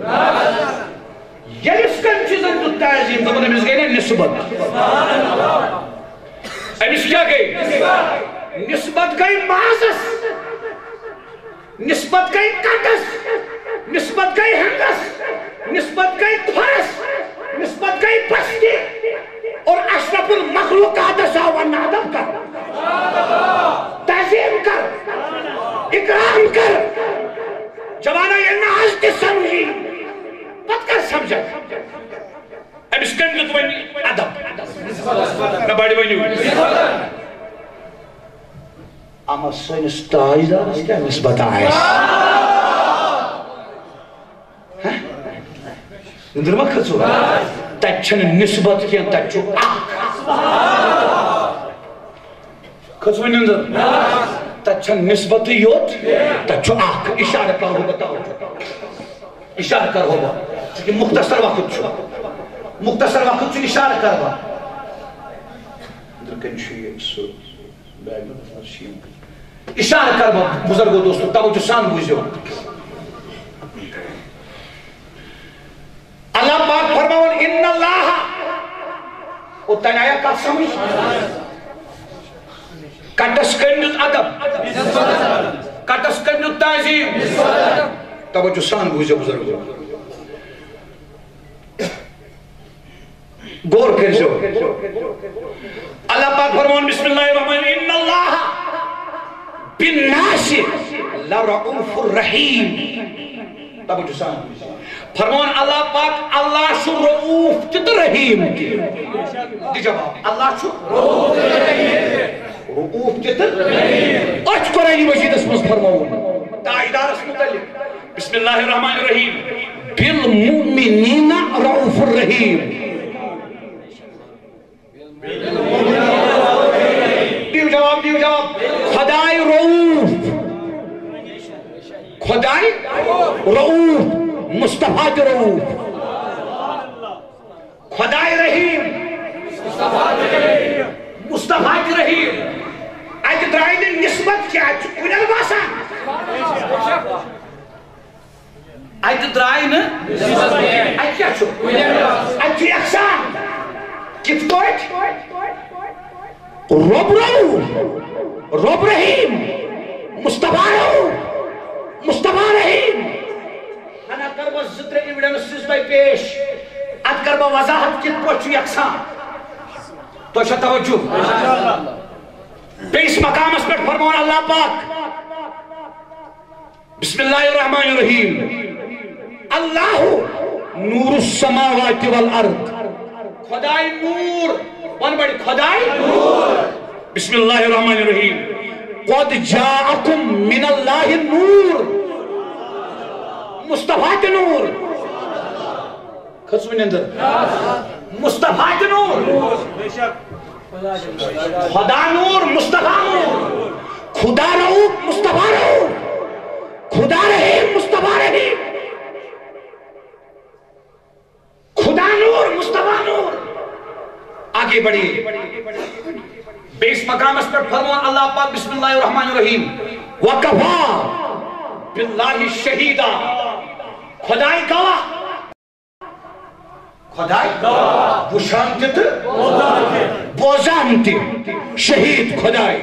[SPEAKER 1] یہ اس کن چیزن تو تعظیم دبن امس گئی نا نسبت امس کیا گئی نسبت گئی معزز نسبت گئی کٹس نسبت گئی ہنگس نسبت گئی فرس نسبت گئی پستی اور اشرف المخلوقات ساوان ادب کر تعظیم کر اکرام کر جوانا یہ ناز تی سمجھی پت کر سمجھا اب اس کن لطو ادب نہ بڑی بنیو اما سینس تاجدار اس کیا نسبت آئیس اندر ما کھچو تچھن نسبت کیا تچھو آکھ کھچو اندر تچھن نسبت یوت تچھو آکھ اشارہ کر ہوگا اشارہ کر ہوگا
[SPEAKER 2] چونکہ مختصر وقت چھو مختصر وقت چھو اشارہ کروا اشارہ کروا بزرگو دوستو توجہ سان بوجھو اللہ پاک فرماون ان اللہ اتنا آیا کات سمجھ کٹس کرنیت ادب کٹس کرنیت تعظیم توجہ سان بوجھو بزرگو غور کرجو اللہ پاک فرمان بسم اللہ الرحمن الرحیم ان اللہ بالناس لرؤوف الرحیم توجہ سان فرمان اللہ پاک اللہ شو رؤوف تت رحیم دی جواب اللہ شو رؤوف تت رحیم اچھ قرآن مجید اسمس فرمان تائیدار اس متعلق بسم اللہ الرحمن الرحیم بالمؤمنین رؤوف الرحیم دیو جواب خدای رؤوف خدای رؤوف مصطفیٰ رؤوف خدای رحیم مصطفیٰ رحیم اج درائن نسبت کیا کنل باسان اج درائن اج کیا چھو اج یکسان کت کوئٹ رب رحیم مصطفیٰ رحیم انا کربا زدر ایویڈنس سزدائی پیش ات کربا وضاحت کت کوئٹ یکسان تو شاہ توجہ بیس مقام اس پر فرمان اللہ پاک بسم اللہ الرحمن الرحیم اللہ نور السماوات والارض خدای نور ون بڑی خدای نور بسم اللہ الرحمن الرحیم قد جاءکم من اللہ نور مصطفیٰ نور خصوصی اندر مصطفیٰ نور خدا نور مصطفیٰ نور خدا رؤوف مصطفیٰ رؤوف خدا رحیم مصطفیٰ رحیم خدا نور مصطفیٰ نور آگے بڑھئے بیس مقام اس پر فرمان اللہ پاک بسم اللہ الرحمن الرحیم وَقَفَا بِاللَّهِ شَهِيدًا خدای گواہ خدای وہ شانتت بوزانت شہید خدای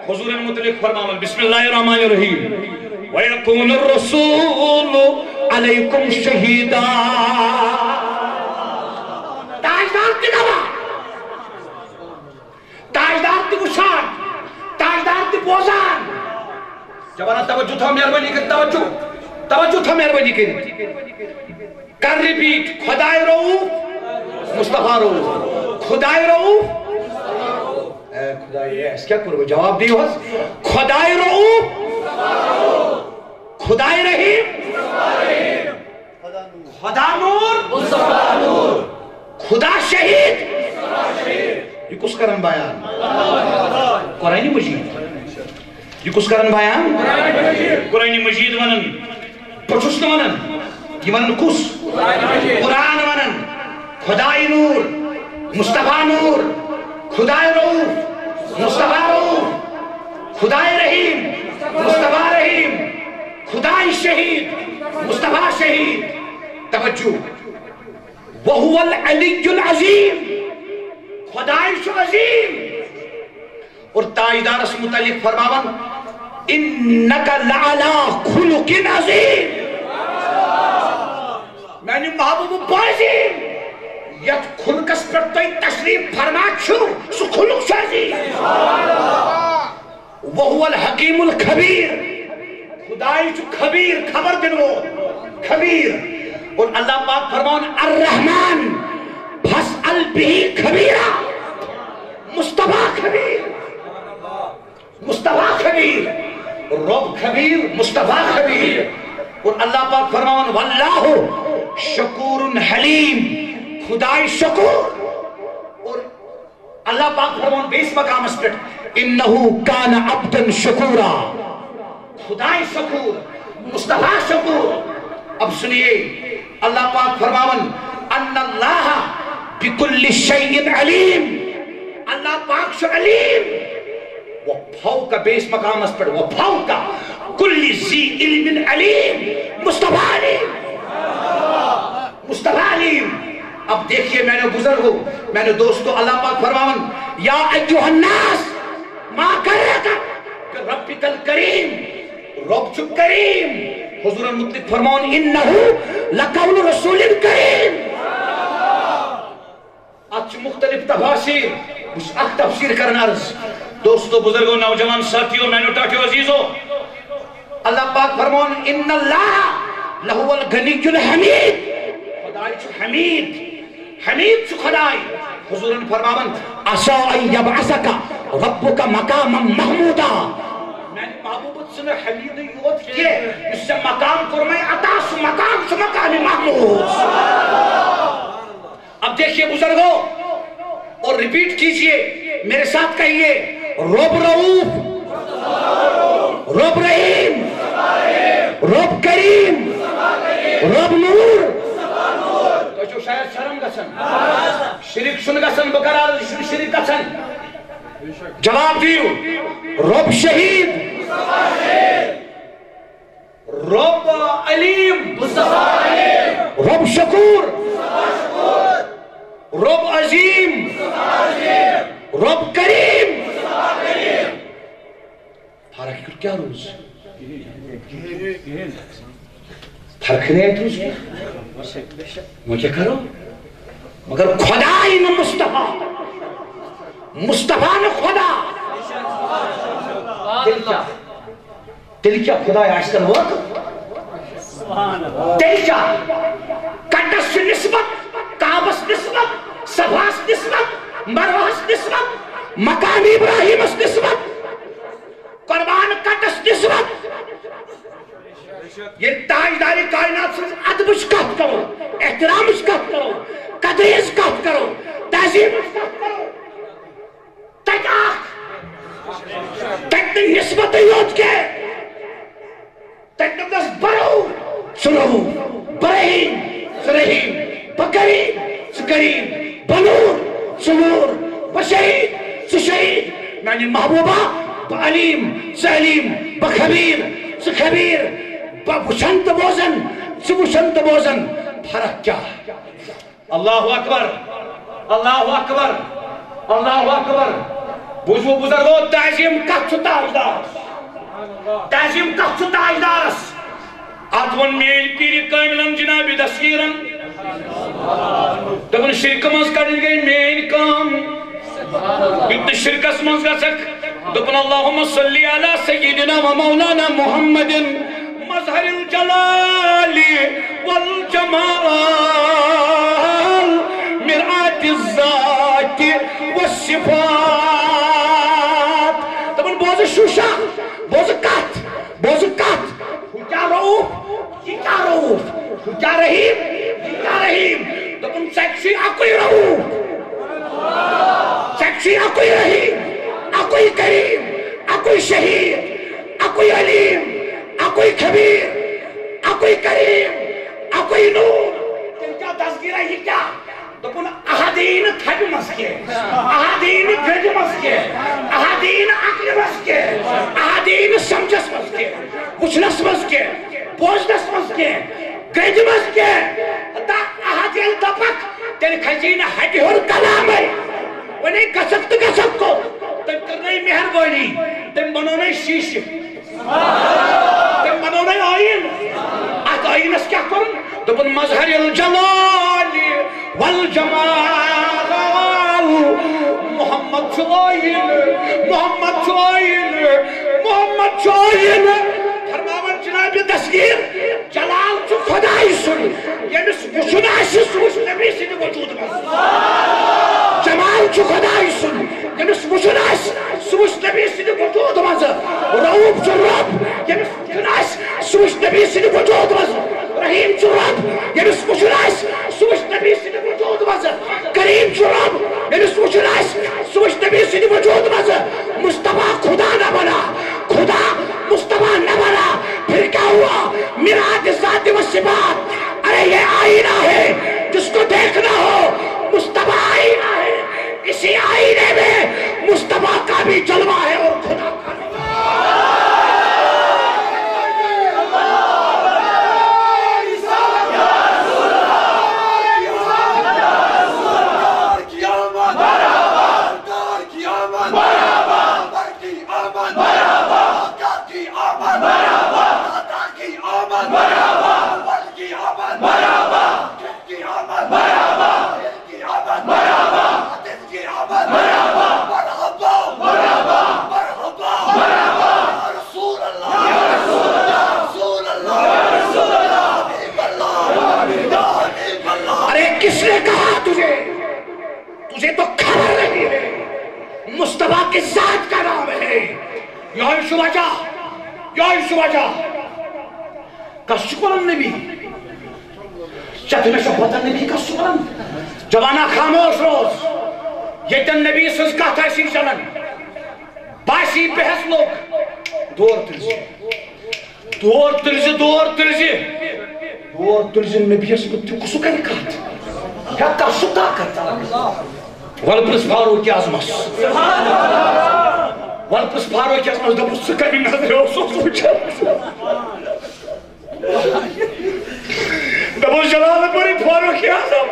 [SPEAKER 2] حضور مطلق فرمان بسم اللہ الرحمن الرحیم وَيَكُونُ الرَّسُولُ عَلَيْكُمْ شَهِيدًا تاجدار تی گواہ تاجدار تی وشان تاجدار تی بوزان جوانا توجہ تھا مہربانی کر توجہ تھا مہربانی کر ریپیٹ خدای رؤوف مصطفیٰ رؤوف خدای رؤوف خدای ایس کیا کرو جواب دیو حس خدای رؤوف خدای رحیم خدا نور خدا شہید یہ کس کرن بیان قرآن مجید یہ کس کرن بیان قرآن مجید ونن پرچسن ونن یہ ونن کس قرآن ونن خدای نور مصطفیٰ نور خدای رؤوف مصطفیٰ رؤوف خدای رحیم مصطفیٰ رحیم خدای شہید مصطفیٰ شہید توجہ وَهُوَ الْعَلِيُّ الْعَظِيمُ خدای شو عظیم اور تاجدار اس متعلق فرماون اِنَّكَ لَعَلَىٰ خُلُقٍ عَظِيمٍ میں نے محبوب بازیم یت خلقس پر تو تشریف فرمات چھو سو خلق شو عظیم وَهُوَ الْحَقِيمُ الْخَبِيرُ خدای جو خبیر خبر دنو خبیر اور اللہ پاک فرمان الرحمن فاسأل به خبیرہ مصطفیٰ خبیر مصطفیٰ خبیر رب خبیر مصطفیٰ خبیر اور اللہ پاک فرمان واللہ شکور حلیم خدای شکور اور اللہ پاک فرمان بیس مقام اس پر انہو کان عبدن شکورا خدای شکور مصطفیٰ شکور اب سنیے اللہ پاک فرماون ان اللہ بکل شیء علیم، اللہ پاک شو علیم، وہ فوق بیس مقام اس پر، وہ فوق کل ذی علم علیم، مصطفیٰ علیم، مصطفیٰ علیم۔ اب دیکھئے میں نے بزرگ ہوں، میں نے دوستو اللہ پاک فرماون یا ایوہ الناس ما کرتا ربک الکریم، رب چو کریم، حضور مطلق فرماون انہو لقول رسول کریم۔ آج مختلف تفاسیر اس اک تفسیر کرنا عرض دوستو بزرگوں نوجوان ساتھیوں میں نوٹا کے عزیزوں، اللہ پاک فرماون ان اللہ لہو الغنی الحمید، خدای چو حمید، حمید چو خدای۔ حضور فرماون عسا ان یبعثک ربک مقاما محمودا، میں نے محبوبت سنے حمید یوت کے اس سے مقام فرمائے عطا سو مقام محمود۔ اب دیکھئے بزرگوں اور ریپیٹ کیجئے میرے ساتھ کہیے رب رؤوف، رب رحیم، رب کریم، رب نور۔ تو جو شاید شرم گسن شرک سن گسن بقرار شرک گسن، جواب دیو رب شہید، رب علیم، رب شکور، رب عظیم، رب کریم۔ فرق کیا روز فرق نہیں ہے روز مجھے کرو مگر خدا ہی نہ مصطفیٰ، مصطفیٰ نہ خدا۔ دل کیا خدا ہے آج کل وقت، دل کیا قدس سے نسبت، کعبس نسبت، صفاس نسبت، مروہس نسبت، مقام ابراہیم اس نسبت، قربان قدس نسبت۔ یہ تاجداری کائنات سے ادبش کہت کرو، احترامش کہت کرو، قدریش کہت کرو، تعظیمش کہت کرو، تکاک تکن نسبت یوت کے تکن دس برو سنو برہیم سرہیم بکریم سکریم بنور سنور بشہید سشہید۔ یعنی محبوبہ بعلیم سعلیم بخبیر سخبیر بوشنت بوزن سبوشنت بوزن۔ فرق کیا؟ اللہ اکبر، اللہ اکبر، اللہ اکبر۔ بوزو بزرگو تعظیم کچھ تاجدار، تعظیم کچھ تاجدارس اتون میل پیری کاملن جناب دستگیرن دبن شرک مز کڑی گئی میل کام بیت شرکس مز گسک دبن اللہم صلی علی سیدنا و مولانا محمد مظہر الجلال والجمال مرآت الذات والصفات۔ دبن بوز شوشا، بوز کات، بوز کات، کیا رؤوف، یہ کیا رؤوف، کیا رحیم، یہ کیا رحیم۔ دبن سیکشی اکوئی رؤوف، سیکشی اکوئی رحیم، اکوئی کریم، اکوئی شہید، اکوئی علیم، اکوئی خبیر، اکوئی کریم، اکوئی نور۔ تل کیا تذکرہ یہ کیا؟ دبن احادین تھگ مسکے، احادین گرج مسکے، احادین عقل مسکے، احادین سمجھس مسکے، وچنس مسکے، بوجنس مسکے، گرج مسکے۔ تا احادین دپک تیل خزین ہٹی اور کلام ہے ونی گسکت گسک کو تن کرنائی مہربانی تن بنونائی شیش تن بنونائی آئین آت آئین اس کیا کرن دبن مظہر الجلال والجمال محمد چوائین محمد چوائین محمد چوائین۔ فرماون جناب دستگیر جلال چو خدای سن یعنی وچن آسی سوش نبی سن وجود مز، جمال چو خدای سن یعنی وچن آسی سوش نبی سن وجود مز، رؤوف چو رب یعنی وچن آسی سوش نبی سن وجود مز، رحیم چو رب یعنی وچن آسی سوش نبی سن وجود مز، کریم چو رب یعنی وچن آسی سوش نبی سن وجود مز۔ مصطفیٰ خدا نہ بنا، خدا مصطفیٰ نہ بنا، پھر کیا ہوا؟ میرات ذات و صفات۔ ارے یہ آئی آئینہ ہے جس کو دیکھنا ہو مصطفیٰ آئینہ ہے. اسی آئینے میں مصطفیٰ کا بھی جلوہ ہے اور خدا کا بھی. کس نے کہا تجھے تو خبر نہیں ہے. مصطفیٰ کی ذات کا نام ہے. یعیش وجہ کا شکرن نبی چتن شبت نبی کا شکرن جوانا خاموش روز یہ تن نبی سز کا تیسی چلن باسی بحث لوگ دور تلزی نبی اس کو کسو کری کہت حتی ستا کرتا والپس فاروق اعظمس دبس سکری نظر اوسوس وچھت دبس جلال پوری فاروق اعظم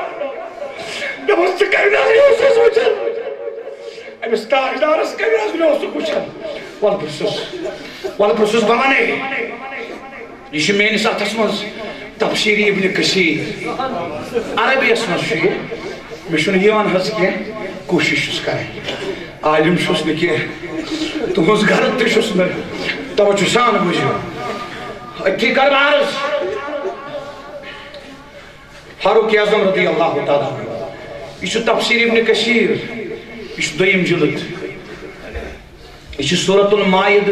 [SPEAKER 2] دبس سکری نظر اوسوس وچھت امس تاجدار سکری نظر اوسوس وچھت والپسوس بوانے یہ میری ساتھ اسمز تفسیر ابن کثیر عربی اسمز شیئے مشن یوان حض کیا کوشش اس کریں عالم شس نے کیا تو اس گھرت تشس میں توجہ سان مجھے اٹھی کر عرض فاروق اعظم رضی اللہ تعالیٰ یہ تفسیر ابن کثیر یہ دویم جلد یہ سورة المائد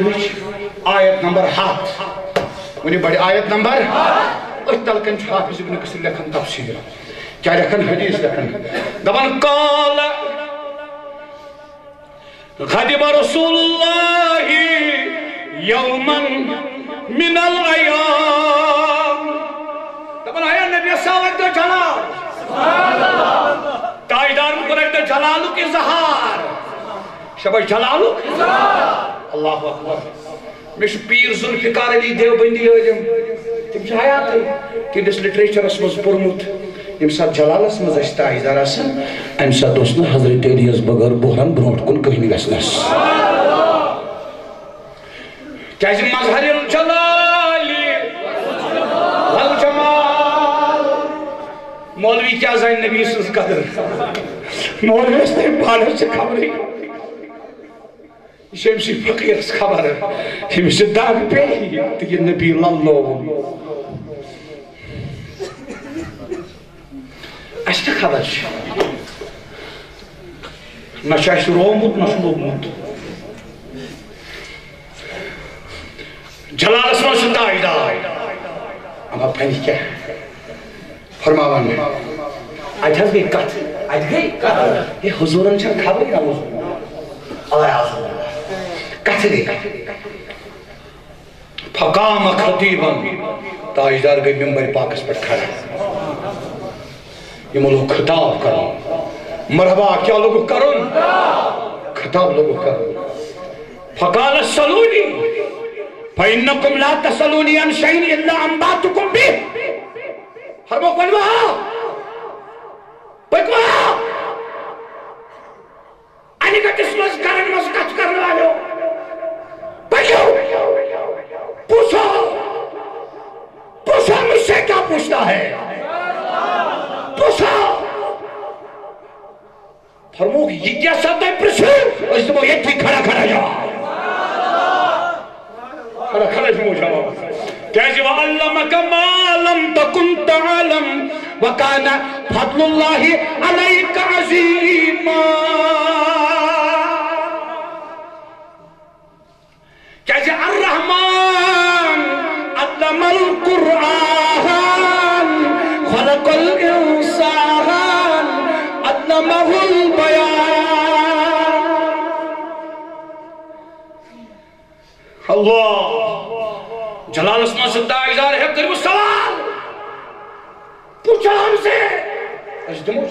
[SPEAKER 2] آیت نمبر 7 ونی بڑی آیت نمبر اتلکن حافظ ابن کثیر لکھن تفسیر کیا لکھن حدیث لکھن دبن قال غضب رسول اللہ یوما من الایام دبن آیا نبی صاحب دو جلال تائیدار مقرر دو جلالو کی زہار شبہ جلالو اللہ اکبر مش پیر ذوالفقار علی دیوبندی علم تم حیات تہندس لٹریچر مز پورمت یم سات جلالس مز تائیدار آسان ام سات حضرت علی بغیر بحران برونٹ کن کہیں گھنس کیازِ مظہر الجلال والجمال مولوی کیا زین نبی سز قدر مولوی اس نے پالر سے خبری یہ امسی فقیر اس خبر ہے امسی داغ پہ تو یہ نبی اللہ اس نے خبر نہ شاید رومت نہ شلومت جلال اسمہ سے تائیدہ اما پہنی کیا فرماوان میں آج ہز گئی کت یہ حضورن چھن خبری نہ اللہ عظم کت گئی فقام خطیبا تائیدار گئی ممبر پاکس پر کھڑا یہ ملو خطاب کرو مرحبا کیا لوگو کرن خطاب لوگو کرن فقال السلونی فَإِنَّكُمْ لَا تَسَلُونِي عَنْ شَيْءٍ إِلَّا أَنْبَأْتُكُمْ بِهِ ہر موقع بلوہا آنی کا کسمس کرن مز کچھ کرنے والو پوچھو مجھ سے کیا پوچھتا ہے پوچھو فرمو یہ کیا سب ہے پرسو اس دمو یہ تھی کھڑا جا کھڑا جمو جواب کیسے وَعَلَّمَكَ مَا لَمْ تَكُنْ تَعَلَمْ وَكَانَ فَضْلُ اللَّهِ عَلَيْكَ عَزِيمًا کیسے الرحمن علم القرآن خلق الانسان علمه البیان اللہ جلال اسمان سے دائیدار ہے کریم السلام پوچھا ہم سے اجدمو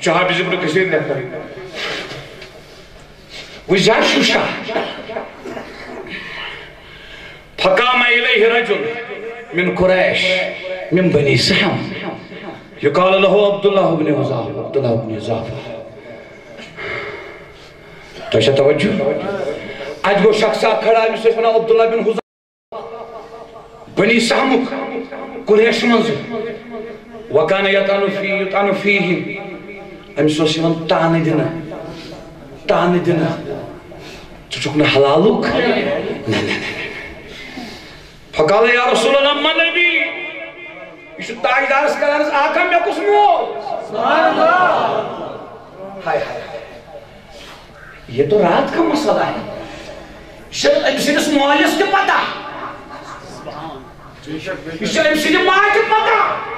[SPEAKER 2] جواب
[SPEAKER 1] حافظ ابن کثیر لکھتا ہے
[SPEAKER 2] وزار شوشا
[SPEAKER 1] فقام الیہ رجل
[SPEAKER 2] من قریش من بنی سہم
[SPEAKER 1] یقال له عبداللہ
[SPEAKER 2] ابن حذافہ عبداللہ ابن حذافہ تو ایسا توجہ آج وہ شخص کھڑا ہے مجھ سے بنا عبداللہ بن حذافہ بنی سہم قریش منظر وکان یطعن فیہ امس اوس یوان تانہ دنہ ژٕ چھُکھ نہٕ حلالُک نہ
[SPEAKER 1] فقال یا رسول اللہ من نبی یہ چھُ تاجدارس کران آقا مےٚ کُس مول
[SPEAKER 2] سبحان اللہ ہائے ہائے یہ تو رات کا مسئلہ ہے امس سندس مولس تہِ پتہ یہ امس سندِ ماجہِ تہِ پتہ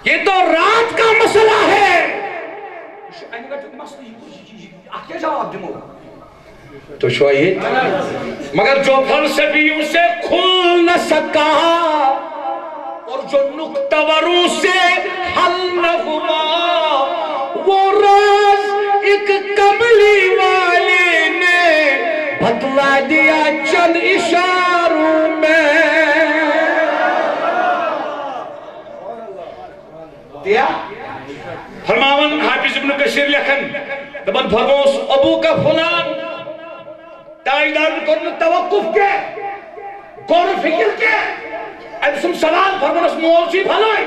[SPEAKER 2] یہ تو رات کا مسئلہ ہے آپ کیا جواب دمو تو شوائد
[SPEAKER 1] مگر جو فلسفیوں سے کھل نہ سکا
[SPEAKER 2] اور جو نقطوروں سے حل نہ ہوا وہ راز ایک قبلی والے نے بتلا دیا چند اشاروں میں دیا
[SPEAKER 1] فرماون حافظ ابن کثیر لکھن دبن فرموس ابو کا فلان تاجدار کرنے توقف کے غور و فکر کے اب سم سوال فرموس مول سی بھلائی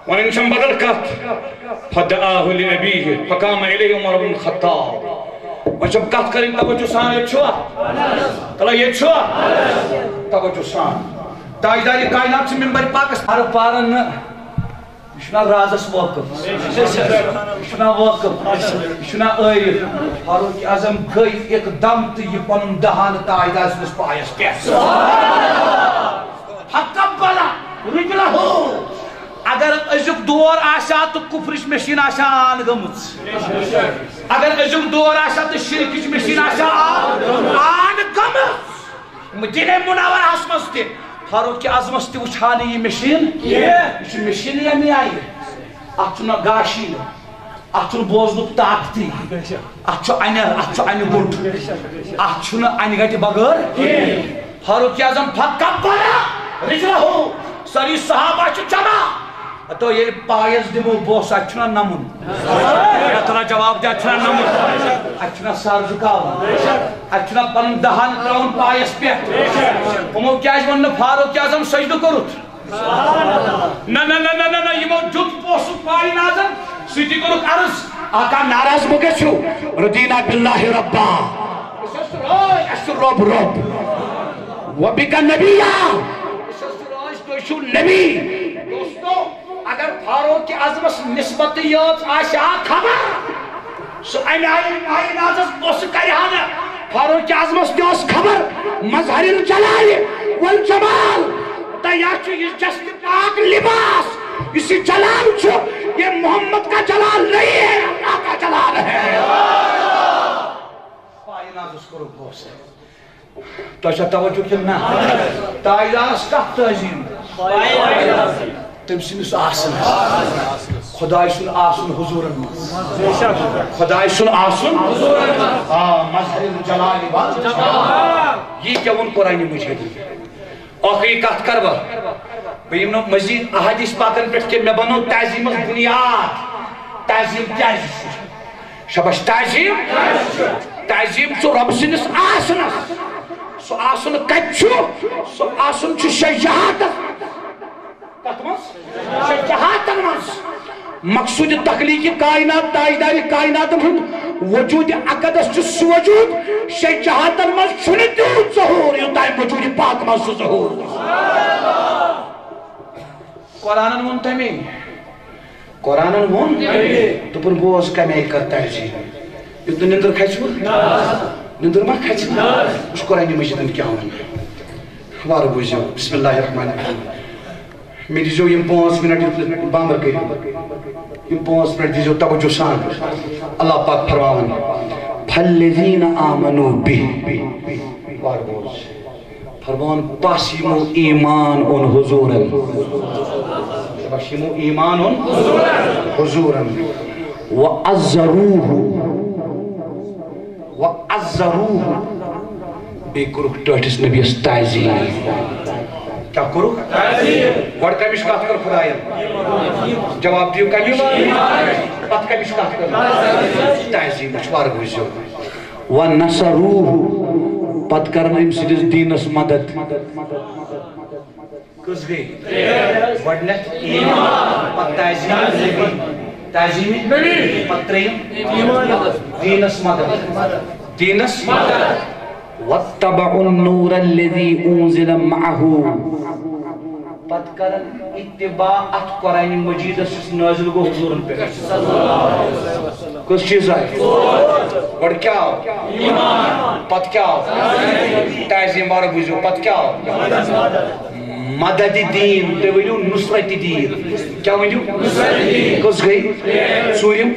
[SPEAKER 1] ونشم بدل کت فدعاہ لنبیہ فقام الیہ عمر بن خطاب ونشم کت کریں توجہ سان یہ چھوا تلا یہ چھوا توجہ سان
[SPEAKER 2] تاجداری کائنات سے ممبر پاکستان ہر پارن شنا رازس موقف شنا وقف شنا آئیت فاروق اعظم گئی ایک دم تو یہ پنن دہان تاجدار سنس پایس پیس حقم بلا رجلہ ہو اگر ازیک دور آشا تو کفرش مشین آشا آن گمت اگر ازیک دور آشا تو شرکش مشین آشا آن گمت مدینہ منور حسمستی فاروق اعظمس تہ وچھان یہ مشین یہ مشین یا نہیں آئی اتھ گاشی اتھ بوزنک طاقتی اتھ انہ گٹ اتھ انہ گٹہ بغیر فاروق اعظم فکبر رجلہ ساری صحابہ جمع تو یہ پایس دمو بوس اتنا نمن اتنا جواب دے اتنا نمن اتنا سار جھکاو اتنا پن دہان تراؤن پایس پہ ہمو کیا ون فاروق اعظم سجدہ کرت نہ نہ نہ نہ نہ یمو جت پوسو پای نازن سیدھی کرت عرض آقا ناراض مو گژھو رضینا باللہ ربا رب رب وبک نبیہ تو نبی دوستو اگر فاروق اعظمس نسبت یوت آشا خبر سو امی نازس اس کرہانا فاروق اعظمس دیوس خبر مظہر الجلال والجمال تیاچو یہ جسد پاک لباس اسی جلال چھو یہ محمد کا جلال نہیں ہے اللہ کا جلال ہے پائی نازس کرو بوس تو اچھا توجہ کرنا تاجدارس کف تعظیم تم سنس آسن خدای سن آسن حضورن من خدای سن آسن مظہر الجلال والجمال یہ کیا ان قرآن مجید آخری کت کروا بیم مزید احادیث پاکن پہ کہ میں بنو تعظیم بنیاد تعظیم کیا ہے شبش تعظیم چو رب سنس آسن سو آسن کچھو سو آسن چو شجاعت شجاعت مقصود تخلیق کائنات تاجداری کائنات وجود اقدس جس وجود شجاعت المز چھنیت ظہور یوتائی وجود پاک مز ظہور قرآن من تمہیں قرآن من تو پر بوز کمی کرتا ہے یہ تو نندر کھچو نندر ما کھچو اس قرآن مجیدن کیا ہونا وارو بوزیو بسم اللہ الرحمن الرحیم میں دیجو یہ 5 منٹ بامبر کری یہ 5 منٹ دیجو توجہ سان اللہ پاک فرماون فالذین آمنوا به وارو بوز فرمان پاس یمو ایمان اون حضورن پاس یمو ایمان اون حضورن وعزروه بے کرک ٹوٹس نبیس تعظیم کیا کرک گوڑ کمیش کات کر خدایت جواب دیو کمیش پت کمیش کات کر تعظیم اچھوار گوزیو ونصروه پت کرن ام سیدس دینس مدد کس گئی گوڑنت ایمان پت تعظیم نبی پت تریم دینس مدد دینس مدد واتبعوا النور الذي انزل معه پت کرن اتباع ات قرآن مجید اس نازل گو حضور پہ کس چیز آئی اور کیا ہو ایمان پت کیا ہو تعظیم بارہ بوزیو پت کیا ہو مدد دین تو ونیو نصرت دین کیا ونیو کس گئی سوریم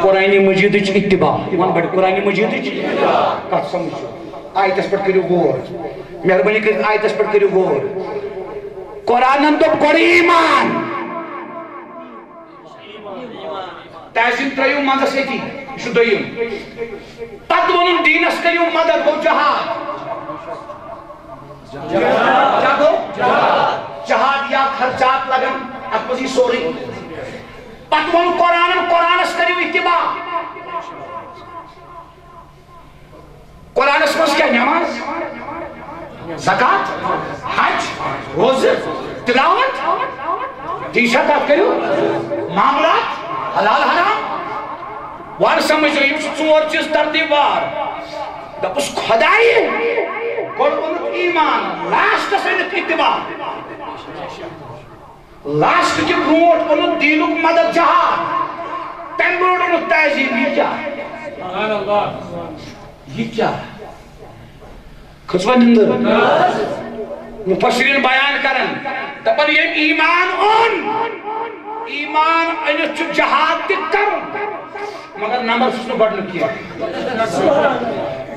[SPEAKER 2] قرآن مجید اتباع ون بڑھ قرآن مجید کت سمجھو آیتس پر کریو غور مہربانی کر آیتس پر کریو غور قرآن تو گوڑ ایمان تعظیم تریو مدد سیتی شو دویم پت ونن دینس کریو مدد گو جہاد کیا گو جہاد یا خرچات لگن اپسی سوری پت ون قرآن اس کریو اتباع قرآن اس مز کیا نماز زکاة حج روز تلاوت دیشت آپ کریو معاملات حلال حرام وار سمجھ رہی ہم چور چیز ترتیب وار دب اس خدای گوڑ ونت ایمان لاسٹ سنت اتباع لاسٹ کی بروٹ ونت دینک مدد جہاد تیم بروٹ ونت تعظیم یہ کیا یہ کیا خصوصاً اندر مفسرین بیان کرن دبن یہ ایمان انت چھ جہاد تہ کرن مگر نمبر سن بڑھن کیا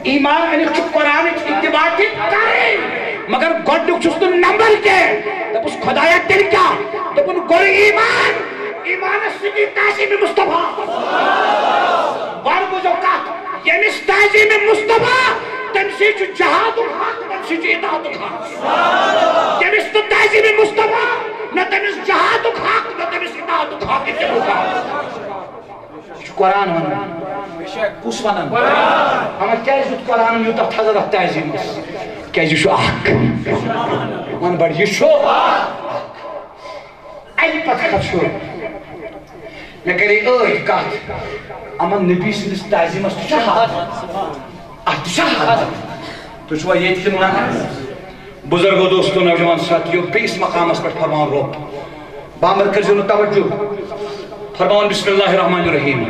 [SPEAKER 2] ایمان انت چھ قرآن اتباع تہ کرن مگر گوڑنک چھس تو نمبر کے دب اس خدایہ تل کیا دبن گوڑ ایمان سکی تعظیم مصطفیٰ وارگو جو کات یمس تعظیم مصطفیٰ تم سے جو جہاد حق تم سے جو اطاعت حق یمس تو تعظیم مصطفیٰ نہ تمس جہاد حق نہ تمس اطاعت حق قرآن ونن کس ونن ہمیں کیا جوت قرآن یوتا حضرت تعظیم کیا جو حق من بڑھ یہ شو این پتہ خط شو میں کرے ایت کات امن نبی سندس تعظیم اس تشہد تو چھوا یہ تکن بزرگو دوستو نوجوان ساتھیو بیس مقام اس پر فرمان روپ بامر کرزنو توجہ فرمان بسم اللہ الرحمن الرحیم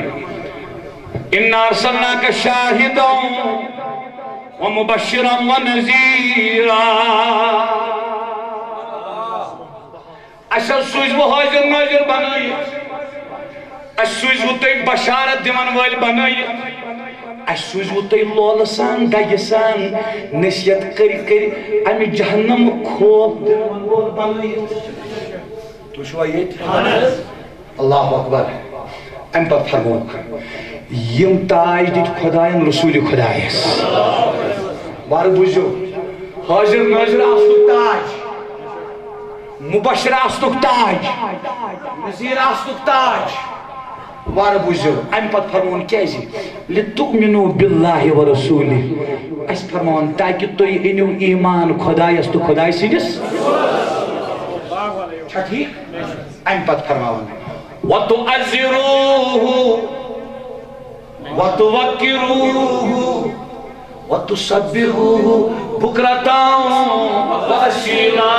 [SPEAKER 2] اِنَّا أَرْسَلْنَاكَ شَاهِدًا وَمُبَشِّرًا وَنَذِيرًا اَسَل سوز وہ حاضر ناظر بنائی اسوز وہ تی بشارت دیوان وال بنائی اسوز وہ تی لولسان دائیسان نسیت کری کری امی جہنم خوف دیوان وال بنائی تو شو آئیت اللہ اکبر ام پر فرمون یم تاج دیت خدایان رسول خدایس بار بوزو حاضر ناظر آستک تاج مبشر آستک تاج نذیر آستک تاج بار بوزو ام پر فرمون کیازی لتؤمنوا باللہ ورسولہ اس فرمون تاکہ تو انیو ایمان خدایس تو خدای سنس ٹھیک ام پر فرمون وَتُعَزِّرُوهُ وَتُوَكِّرُوهُ وَتُصَبِّرُوهُ بُكْرَةً وَأَصِيلًا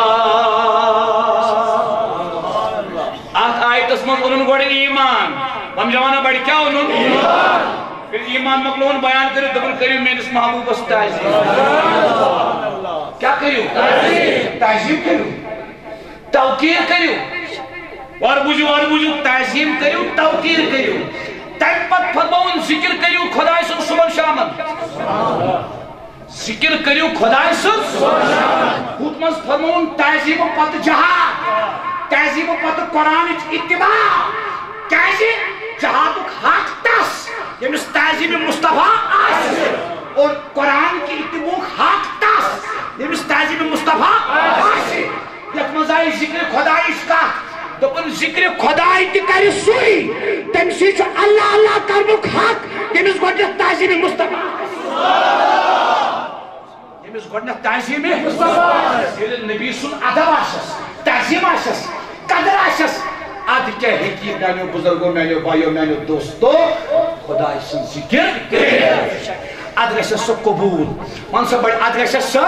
[SPEAKER 2] آت آیت اسمان انہوں گوڑے ایمان ہم جوانا بڑھ کیا انہوں پھر ایمان مقلون بیان کرے دبن کریو میں اس محبوب اس تعظیم کیا کریو تعظیم کریو توقیر کریو واربوجو تعظیم کریو توقیر کریو تیم پت فرمون ذکر کریو خدای سن صبح شامن ذکر کریو خدای سن خود مز فرمون تہذیب پتہ جہاد تہذیب پتہ قرآن اتباع کیازِ جہادک حق تس یمس تہذیب مصطفیٰ آسہِ اور قرآن کی اتباعک حق تس یمس تہذیب مصطفیٰ آسہِ یتھ مز آئی ذکر خدایش کتھ دپن ذکر خدای تہ کر سوئی تم سی اللہ اللہ کرنک حق یمس گۄڈنیٚتھ تہذیب مصطفیٰ یمس گۄڈنیٚتھ تہذیب مصطفیٰ ییٚلہِ نبی سُنٛد ادب آسٮ۪س تہذیب آسٮ۪س قدر آسٮ۪س اد کیا ہیکی میانو بزرگوں میانو بھائیو میانو دوستو خدای سن ذکر اد گژھِ سُہ قبول ون سا بڑ اد گژھِ سُہ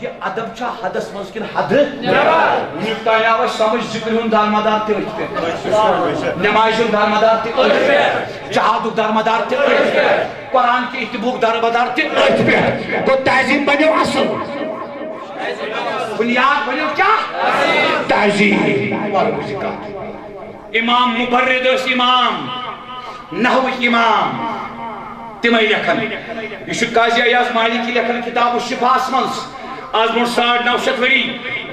[SPEAKER 2] یہ ادب چھا حدس منٛز کِنہٕ حدٕ وُنیُک تانۍ آو اَسہِ سمجھ ذکر ہُنٛد دارمدار تہِ أتھۍ پٮ۪ٹھ نمازِ ہُنٛد دارمدار تہِ أتھۍ پٮ۪ٹھ جہادُک دارمدار تہِ أتھۍ پٮ۪ٹھ قرآن کہِ اتباعُک دارمدار تہِ أتھۍ پٮ۪ٹھ گوٚو تہذیب بنیو اصل بنیاد بنیو کیا تہذیب امام مبرد ٲسۍ امام نحوٕکۍ امام تِمے لیکھن یہ چھُ قاضی ایاز مالکی لیکھن کتاب الشفاس منٛز آز برونٛٹھ 950 ؤری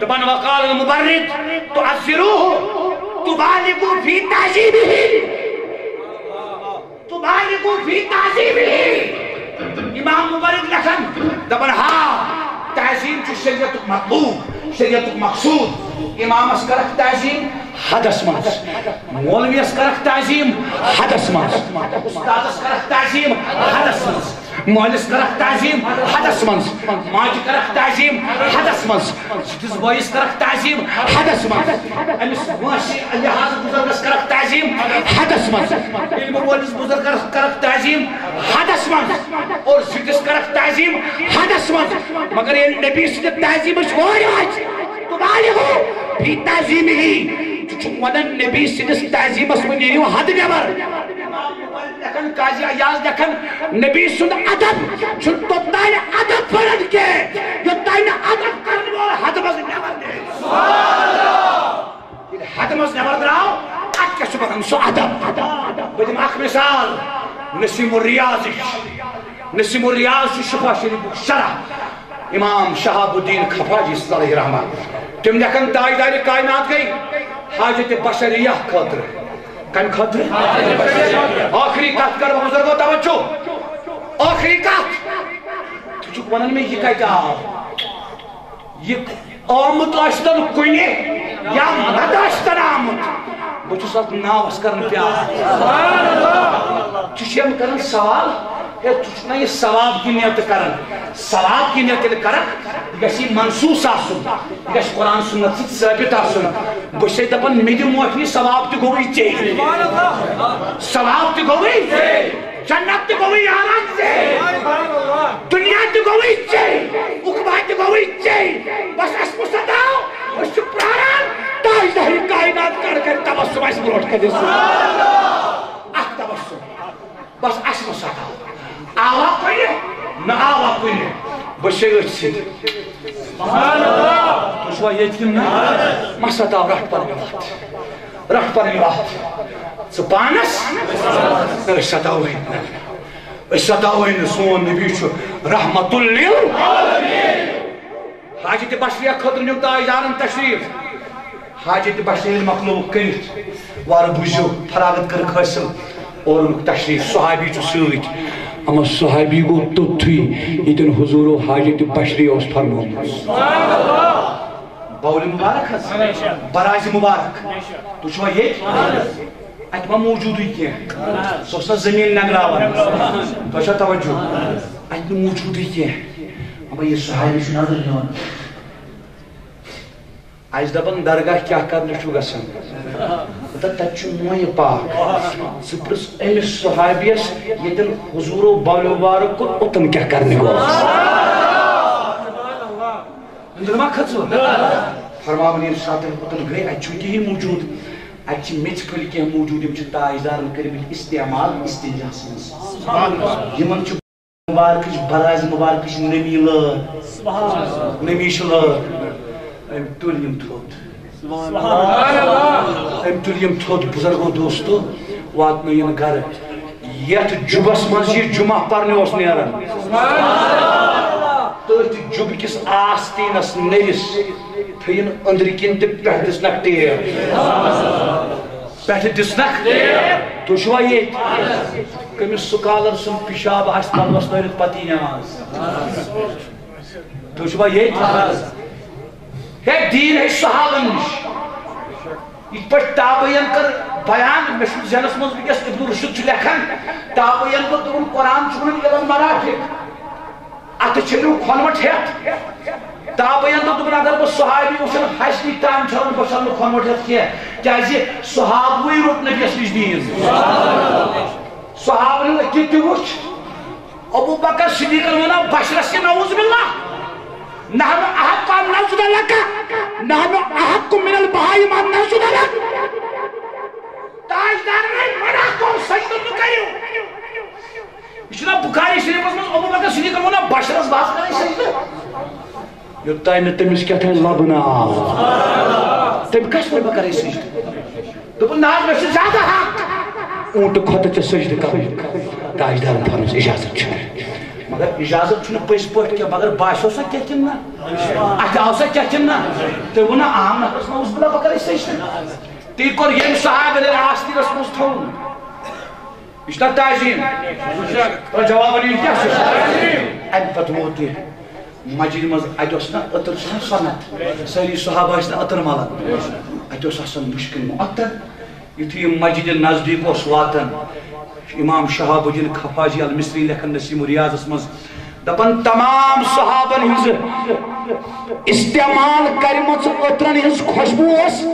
[SPEAKER 2] دپان وقال المبرد تعذروه تبالغوا في تعذيبه تبالغوا في تعذيبه امام مبرد لیکھن دپان ہاں تعظیم چھُ شریعتُک مطلوب شریعتُک مقصود امامس کرکھ تعظیم حدس منٛز مولویس کرکھ تعظیم حدس منٛز استادس کرکھ تعظیم حدس منٛز مٲلِس کرکھ تعظیم حدس منٛز ماجہِ کرکھ تعظیم حدس منٛز سِٹھِس بٲیِس کرکھ تعظیم حدس منٛز أمِس وٲنٛسہِ لحاظ بُزرگس کرکھ تعظیم حدس منٛز علمہٕ وٲلِس بُزرگس کرکھ تعظیم حدس منٛز اور سِٹھِس کرکھ تعظیم حدس منٛز مگر ییٚلہِ نبی سٕنٛدِ تعظیمٕچ وٲرۍ آسہِ تُبالغوا فی تعظیمِہ ونن نبی سندس تعظیمس من نیو حد نبر لیکن قاضی ایاز لیکن نبی سند ادب چھن توتاین ادب فرد کے یوتاین ادب کرن وول حد مز نبر دے سبحان اللہ یہ حد مز نبر دراو ات کیا سبحان سو ادب بدیم اخ مثال نسیم الریاض شفا شریف شرح امام شہاب الدین خفاجی صلی اللہ علیہ رحمہ تم لیکن تاجدار کائنات گئی حاجت بشریہ خاطر کن خاطر آخری کت کر بزرگو توجہ آخری کت تو چک ونن میں یہ کہتا یہ آمد آشتن کنی یا مد آشتن آمد بچو ساتھ ناوس کرن پیار چشیم کرن سوال ہے تجھنا یہ ثواب کی نیت کرن ثواب کی نیت کرن گسی منصوص آسن گس قرآن سنت سے ثابت آسن بشے دپن میری موفی ثواب تی گوئی چاہیے ثواب تی گوئی جنت تی گوئی آرام سے دنیا تی گوئی چاہیے اقبا تی گوئی چاہیے بس اس مصداؤ اس پراران تاجدہی کائنات کر تبسم اس بروٹ کر دیسو اخ تبسم بس اس مصداؤ آوا کوئی نہ آوا کوئی بشے اچھی سبحان اللہ تو شو یہ کن مسد آو رٹ پر نیوات سپانس اشتاوین سون نبی چھو رحمت للعالمین حاجت بشریہ خطر نیوتا ایزارن تشریف حاجت بشریہ مخلوق کرت وار بوجو فراغت کر حاصل اور ان تشریف صحابی چھو سویت اما صحابی کو تو تھی اتن حضور و حاجت بشری اس فرمو باول مبارک ہے براز مبارک تو چھو یہ اتما موجود ہوئی کیا سوسا زمین نگراوان تو اچھا توجہ اتما موجود ہوئی کیا اما یہ صحابی سے نظر نیون آج دبن درگاہ کیا کرنے چھو گسن تچ موئی پاک سپرس امس صحابیس یتن حضور و بالو بارک کو اتن کیا کرنے کو اندرما کھتسو فرماون ارشاد اتن گئے اچھو ہی موجود اچھی مچ کل کے موجود یم چھ تاجدار کریم استعمال استنجا سنس یمن چھ مبارکش براز مبارکش نمی لر نمی شلر ام تولیم تھوت ام تولیم تھوت بزرگو دوستو واتنو ین گھر یت جبس مز یہ جمعہ پرنے اس نیران ترت جب کس آستینس نوس تھین اندر کن تہ پہ دسنک ٹیپ پہ دسنک تو چھوا یہ کمس سکالر سن پیشاب آس پلوس لٲرِتھ پتی نماز تو چھوا یہ ہے دین ہے صحابن نش یہ پہ تابعین کر بیان میں ذہنس مز ونکس ابن رشد لکھان تابعین کو تم قرآن چھوڑن علم مراتب ات چھنو کھونوٹ ہیت تابعین تو تم اگر بہ صحابی وچھن حسنی تام چھن بہ چھن کھونوٹ ہیت کی کیازِ صحابوی روٹ نبیس نش دین صحابن کت وچھ ابو بکر صدیق ونان بشرس کے نعوذ باللہ نحن احق ان نسجد لك نحن احق من البهائم ان نسجد لك تاجدار نے منع کو سجدہ نہ کریو اشنا بخاری شریف میں ابو بکر صدیق ونان بشرس باس کرے سجدہ یوتا نے تمس کیا تھا لبنا تم کس پر کرے سجدہ تو ناز میں زیادہ حق اونٹ کھوت تے سجدہ کر تاجدار فرمایا اجازت چھے مگر اجازت چھنے پس پٹ کیا مگر باشو سا کیا چننا اچھاو سا کیا چننا تو وہ نا عام نفرس میں اس بلا بکر اس سے اشتنا تی کور یم صحاب دل آستی رسموز تھون اشتا تازیم تو جواب نہیں کیا سے این فتموتی مجید مز ایدوسنا اتر سنا سنت سری صحابہ اسنا اتر مالا ایدوس حسن مشکل مؤتر یہ تھی مجید نزدیک و سواتن امام شہاب الدین خفاجی المصری لکھن نسیم ریاض اسمز دپن تمام صحابن ہنز استعمال کرمت اترن ہنز خوشبو اس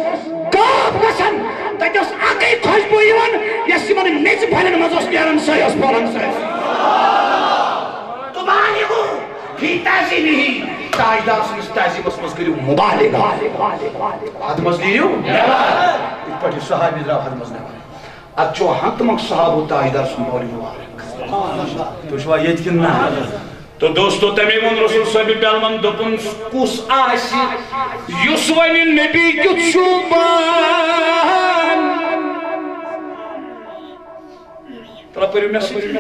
[SPEAKER 2] گاب گسن تجس اکی خوشبو یون یس من میز پھلن مز اس نیرن سیس پھلن سیس تبالغو فی تعظیمہ تاجدار سنس تعظیم اسمز کریو مبالغہ حد مز لیو اس پر صحابی درہ حد مز لیو اچھو ہم تمک صحابو تاجدار سن بولی مبارک تو شوا یہ کن نا تو دوستو تمیمون رسول صحابی پیالمان دپن کس آسی یسوانی نبی کیت شوبان ترہ پریو میسیج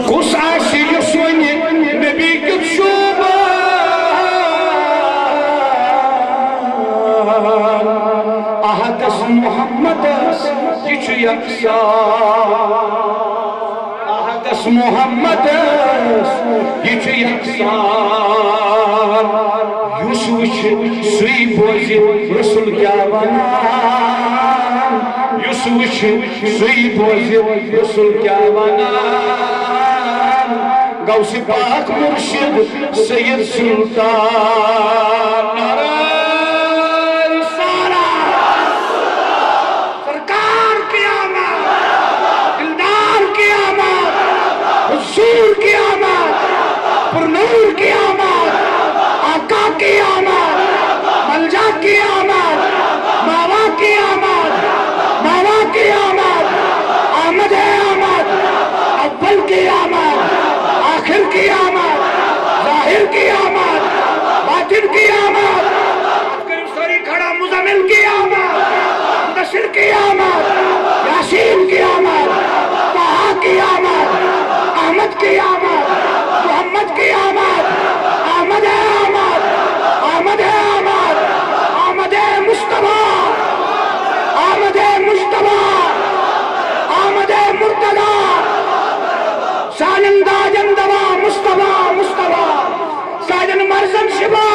[SPEAKER 2] کس آسی یسوانی نبی کیت شوبان احدث محمد یہ چھو یکسان احدث محمد یہ چھو یکسان یوسوچ سوئی بوزی رسول کیا بنان یوسوچ سوئی بوزی رسول کیا بنان غوث پاک مرشد سید سلطان حضور کی آمد پر نور کی آمد آقا کی آمد ملجا کی آمد ماوا کی آمد ماوا کی آمد آمد ہے آمد اول کی آمد آخر کی آمد ظاہر کی آمد باطن کی آمد کریم سوری کھڑا مزمل کی آمد نصر کی آمد یاسین کی آمد طہا کی آمد احمد کی آمد محمد کی آمد آمد ہے آمد آمد ہے آمد آمد ہے مصطفیٰ آمد ہے مصطفیٰ آمد ہے مرتضی سالن داجن دوا مصطفیٰ مصطفیٰ سالن مرزم شبا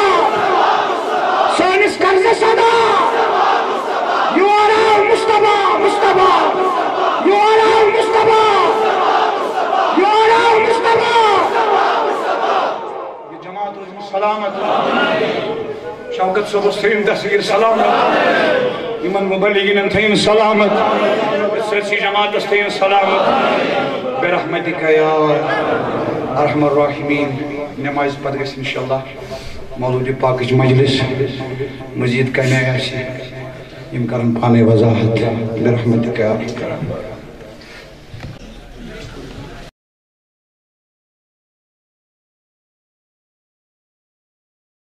[SPEAKER 2] سونس کرز صدا یورا مصطفیٰ مصطفیٰ یورا مصطفیٰ سلامت شوکت صبح سین تصویر سلامت امن مبلغین انتین سلامت سلسی جماعت استین سلامت برحمتک یا ارحم الراحمین نماز پتہ گژھِ انشاءاللہ مولود پاکٕچ مجلس مزید کمہِ آیہِ آسہِ یِم کرن پانے وضاحت برحمتک یا